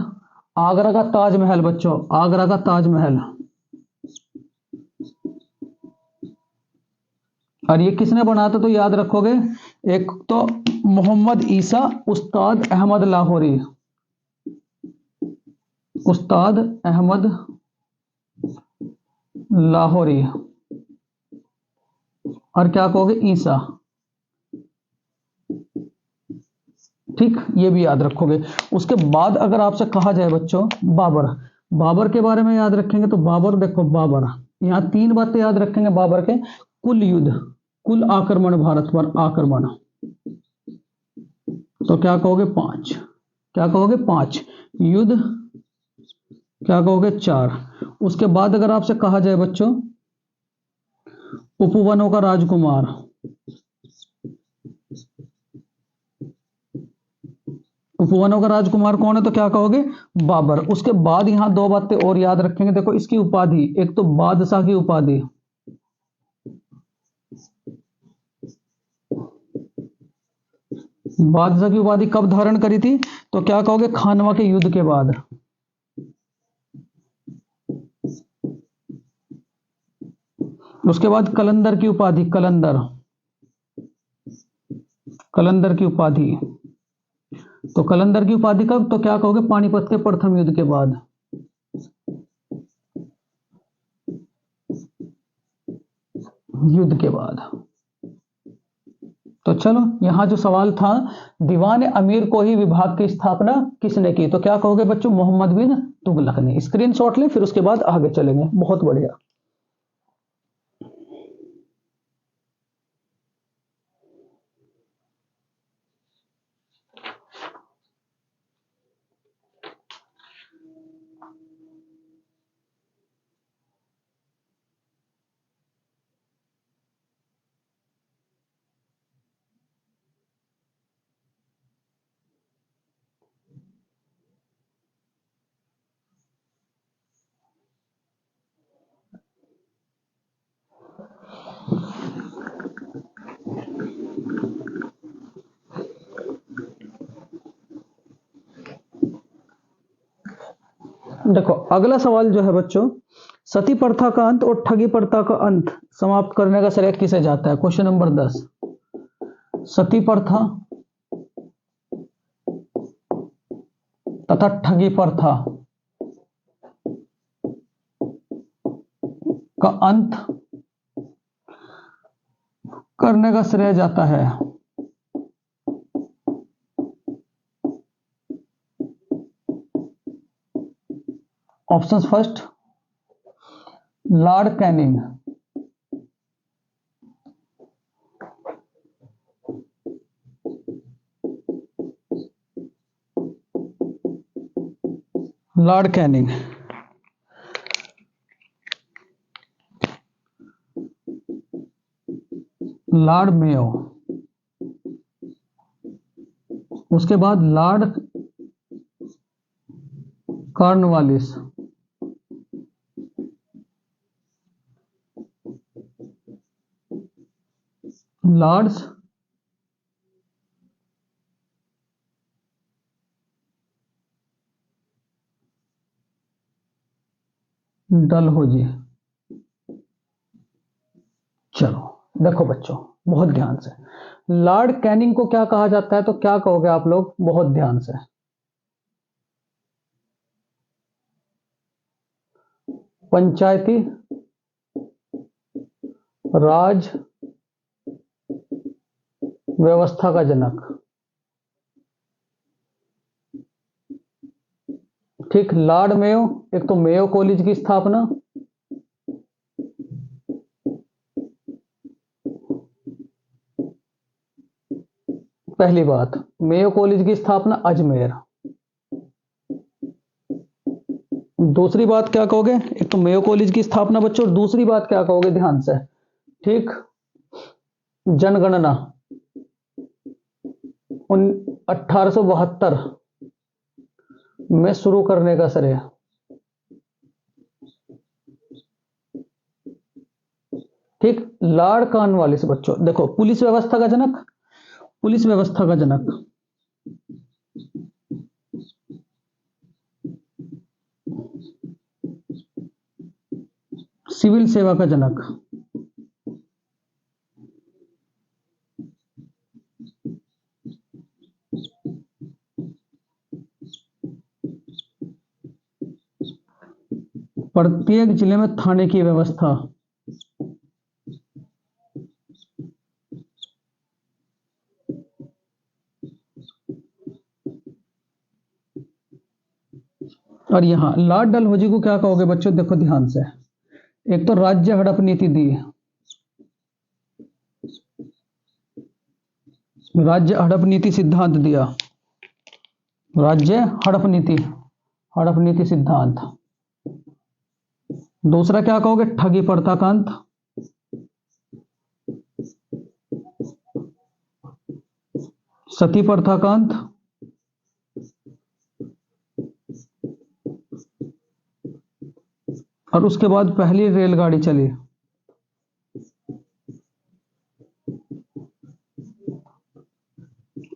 S1: आगरा का ताजमहल बच्चों, आगरा का ताजमहल। और ये किसने बनाया था तो याद रखोगे, एक तो मोहम्मद ईसा, उस्ताद अहमद लाहौरी, उस्ताद अहमद लाहौरी और क्या कहोगे? ईसा। ठीक, ये भी याद रखोगे। उसके बाद अगर आपसे कहा जाए बच्चों बाबर, बाबर के बारे में याद रखेंगे तो बाबर, देखो बाबर, यहां तीन बातें याद रखेंगे बाबर के, कुल युद्ध, कुल आक्रमण, भारत पर आक्रमण, तो क्या कहोगे? 5। क्या कहोगे? 5 युद्ध, क्या कहोगे? 4। उसके बाद अगर आपसे कहा जाए बच्चों उपवनों का राजकुमार, उपवनों का राजकुमार कौन है तो क्या कहोगे? बाबर। उसके बाद यहां दो बातें और याद रखेंगे, देखो इसकी उपाधि, एक तो बादशाह की उपाधि, बादशाह की उपाधि कब धारण करी थी तो क्या कहोगे? खानवा के युद्ध के बाद। उसके बाद कलंदर की उपाधि, कलंदर, कलंदर की उपाधि, तो कलंदर की उपाधि कब तो क्या कहोगे? पानीपत के प्रथम युद्ध के बाद, युद्ध के बाद। तो चलो यहां जो सवाल था, दीवान अमीर को ही विभाग की स्थापना किसने की? तो क्या कहोगे बच्चों? मोहम्मद बिन तुगलक ने। स्क्रीनशॉट लें, फिर उसके बाद आगे चलेंगे। बहुत बढ़िया। देखो अगला सवाल जो है बच्चों, सती प्रथा का अंत और ठगी प्रथा का अंत समाप्त करने का श्रेय किसे जाता है? Question number 10। सती प्रथा तथा ठगी प्रथा का अंत करने का श्रेय जाता है option first Lord Canning, Lord Canning, Lord Mayo, उसके बाद लॉर्ड कॉर्नवालिस, लॉर्ड्स डलहौजी। चलो देखो बच्चों बहुत ध्यान से, लॉर्ड कैनिंग को क्या कहा जाता है? तो क्या कहोगे आप लोग बहुत ध्यान से? पंचायती राज व्यवस्था का जनक। ठीक, लॉर्ड मेयो, एक तो मेयो कॉलेज की स्थापना, पहली बात मेयो कॉलेज की स्थापना अजमेर। दूसरी बात क्या कहोगे? एक तो मेयो कॉलेज की स्थापना बच्चों, और दूसरी बात क्या कहोगे ध्यान से? ठीक, जनगणना 1872 में शुरू करने का श्रेय। ठीक, लॉर्ड कॉर्नवालिस बच्चों, देखो पुलिस व्यवस्था का जनक, पुलिस व्यवस्था का जनक, सिविल सेवा का जनक, प्रत्येक जिले में थाने की व्यवस्था, और यहां लॉर्ड डलहौजी को क्या कहोगे बच्चों? देखो ध्यान से, एक तो राज्य हड़प नीति दी, राज्य हड़प नीति सिद्धांत दिया, राज्य हड़प नीति सिद्धांत। दूसरा क्या कहोगे? ठगी प्रथा का अंत, सती प्रथा का अंत, और उसके बाद पहली रेलगाड़ी चली।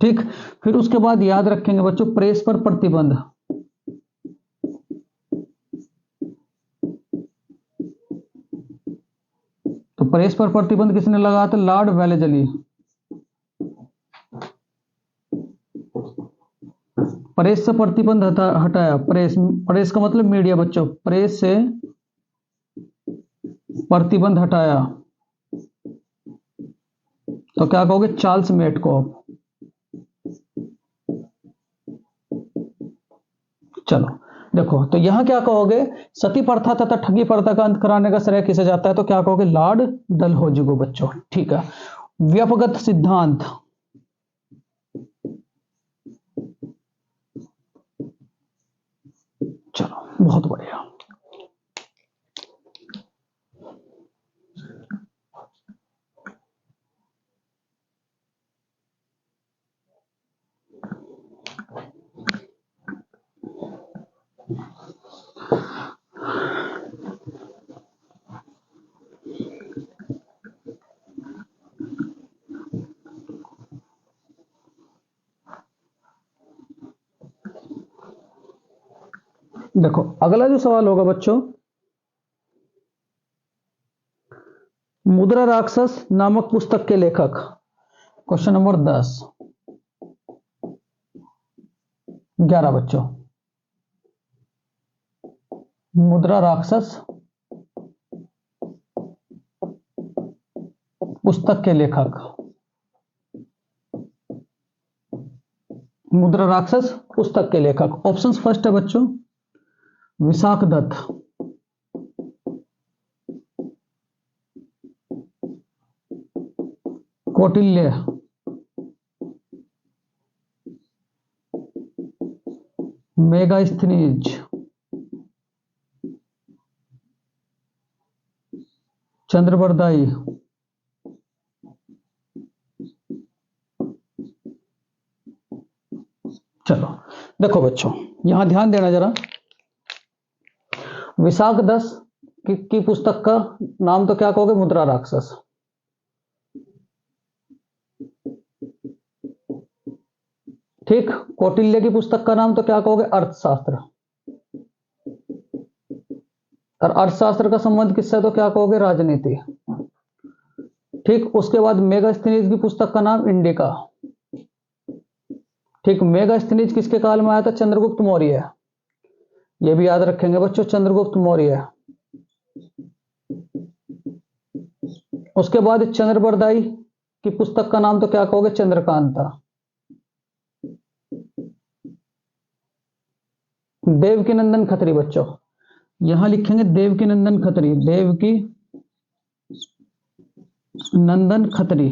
S1: ठीक, फिर उसके बाद याद रखेंगे बच्चों प्रेस पर प्रतिबंध, तो प्रेस पर प्रतिबंध किसने लगाया था? Lord Wellesley. प्रेस से प्रतिबंध हटाया, प्रेस, प्रेस का मतलब मीडिया बच्चों, प्रेस से प्रतिबंध हटाया तो क्या कहोगे? Charles Metcalfe. चलो देखो, तो यहां क्या कहोगे? सती प्रथा तथा ठगी प्रथा का अंत कराने का श्रेय किसे जाता है? तो क्या कहोगे? लॉर्ड डलहौजी को बच्चों। ठीक है, व्यपगत सिद्धांत, चलो बहुत बढ़िया। देखो अगला जो सवाल होगा बच्चों, मुद्रा राक्षस नामक पुस्तक के लेखक। क्वेश्चन नंबर 10 11 बच्चों, मुद्रा राक्षस पुस्तक के लेखक, मुद्रा राक्षस पुस्तक के लेखक। ऑप्शंस फर्स्ट है बच्चों विशाख दत्त, कौटिल्य, मेगास्थनीज, चंद्रबरदाई, चलो देखो बच्चों यहां ध्यान देना जरा। विशाख दत्त की पुस्तक का नाम तो क्या कहोगे, मुद्रा राक्षस। ठीक, कौटिल्य की पुस्तक का नाम तो क्या कहोगे, अर्थशास्त्र। और अर्थशास्त्र का संबंध किससे, तो क्या कहोगे, राजनीति। ठीक, उसके बाद मेगास्थनीज की पुस्तक का नाम इंडिका। ठीक, मेगास्थनीज किसके काल में आया था, चंद्रगुप्त मौर्य। ये भी याद रखेंगे बच्चों, चंद्रगुप्त मौर्य। उसके बाद चंद्रबरदाई की पुस्तक का नाम तो क्या कहोगे, चंद्रकांता। देवकी नंदन खत्री बच्चों, यहां लिखेंगे देवकी नंदन खत्री, देवकी नंदन खत्री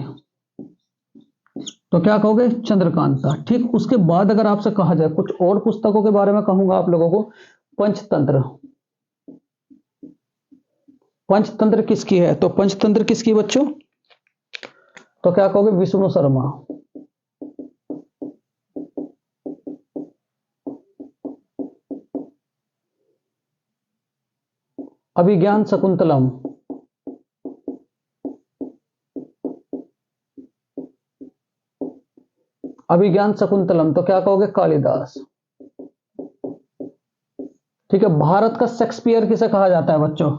S1: तो क्या कहोगे, चंद्रकांता। ठीक, उसके बाद अगर आपसे कहा जाए कुछ और पुस्तकों के बारे में कहूंगा आप लोगों को, पंचतंत्र। पंचतंत्र किसकी है, तो पंचतंत्र किसकी बच्चों, तो क्या कहोगे, विष्णु शर्मा। अभिज्ञान शकुंतलम, अभिज्ञान शकुंतलम तो क्या कहोगे, कालिदास। ठीक है, भारत का शेक्सपियर किसे कहा जाता है बच्चों,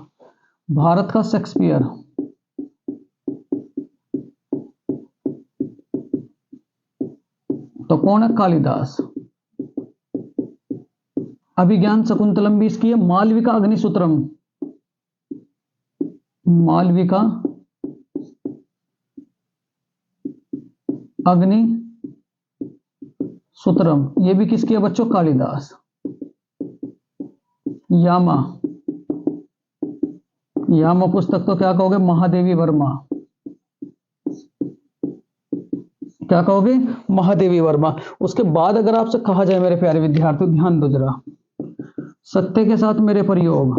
S1: भारत का शेक्सपियर तो कौन है, कालिदास। अभिज्ञान शकुंतलम भी इसकी है। मालविका अग्निसूत्रम, मालविका अग्नि सूत्रम ये भी किसकी है बच्चों, कालिदास। यामा, यामा पुस्तक तो क्या कहोगे, महादेवी वर्मा। क्या कहोगे, महादेवी वर्मा। उसके बाद अगर आपसे कहा जाए मेरे प्यारे विद्यार्थियों, ध्यान दो जरा, सत्य के साथ मेरे प्रयोग,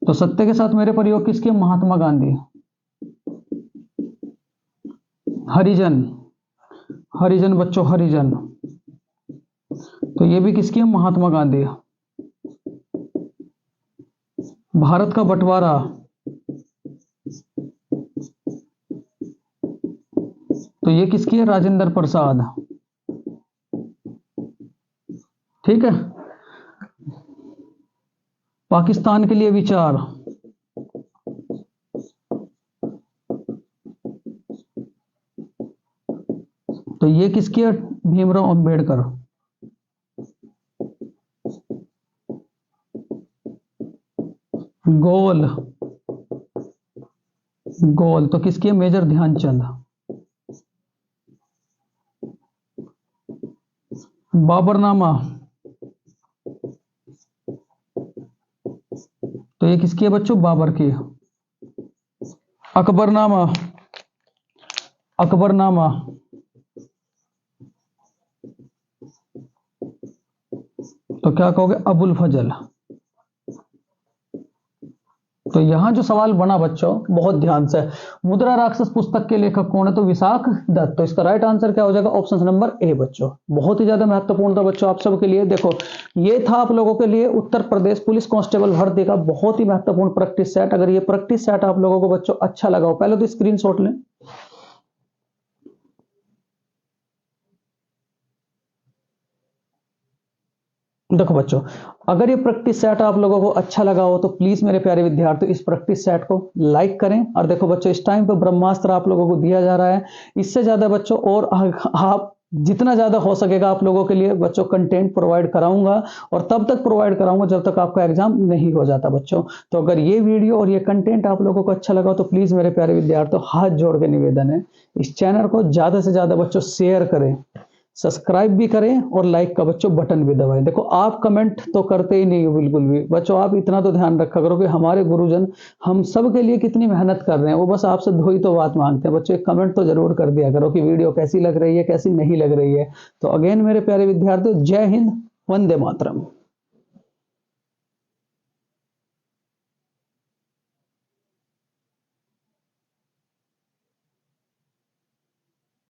S1: तो सत्य के साथ मेरे प्रयोग किसके, महात्मा गांधी। हरिजन, हरिजन बच्चों, हरिजन तो ये भी किसकी है, महात्मा गांधी। भारत का बंटवारा तो ये किसकी है, राजेंद्र प्रसाद। ठीक है, पाकिस्तान के लिए विचार तो ये किसकी है, भीमराव अंबेडकर। गोल, गोल तो किसकी है, मेजर ध्यानचंद। बाबरनामा तो ये किसकी है बच्चों, बाबर की। अकबरनामा, अकबरनामा तो क्या कहोगे, अबुल फजल। तो यहां जो सवाल बना बच्चों बहुत ध्यान से, मुद्रा राक्षस पुस्तक के लेखक कौन है, तो विशाख दत्त। तो इसका राइट आंसर क्या हो जाएगा, ऑप्शन नंबर ए बच्चों। बहुत ही ज्यादा महत्वपूर्ण था बच्चों आप सबके लिए। देखो ये था आप लोगों के लिए उत्तर प्रदेश पुलिस कांस्टेबल भर्ती का बहुत ही महत्वपूर्ण प्रैक्टिस सेट। अगर ये प्रैक्टिस सेट आप लोगों को बच्चों अच्छा लगा हो, पहले तो स्क्रीनशॉट लें। देखो बच्चों, अगर ये प्रैक्टिस सेट आप लोगों को अच्छा लगा हो तो प्लीज मेरे प्यारे विद्यार्थियों इस प्रैक्टिस सेट को लाइक करें। और देखो बच्चों, इस टाइम पे ब्रह्मास्त्र आप लोगों को दिया जा रहा है, इससे ज्यादा बच्चों और आप जितना ज्यादा हो सकेगा आप लोगों के लिए बच्चों कंटेंट प्रोवाइड कराऊंगा, और तब तक प्रोवाइड कराऊंगा जब तक आपका एग्जाम नहीं हो जाता बच्चों। तो अगर ये वीडियो और ये कंटेंट आप लोगों को अच्छा लगा तो प्लीज मेरे प्यारे विद्यार्थियों हाथ जोड़ के निवेदन है, इस चैनल को ज्यादा से ज्यादा बच्चों शेयर करें, सब्सक्राइब भी करें और लाइक का बच्चों बटन भी दबाएं। देखो आप कमेंट तो करते ही नहीं हो बिल्कुल भी बच्चों, आप इतना तो ध्यान रखा करो कि हमारे गुरुजन हम सब के लिए कितनी मेहनत कर रहे हैं, वो बस आपसे दो ही तो बात मांगते हैं बच्चों, एक कमेंट तो जरूर कर दिया करो कि वीडियो कैसी लग रही है कैसी नहीं लग रही है। तो अगेन मेरे प्यारे विद्यार्थियों, जय हिंद, वंदे मातरम।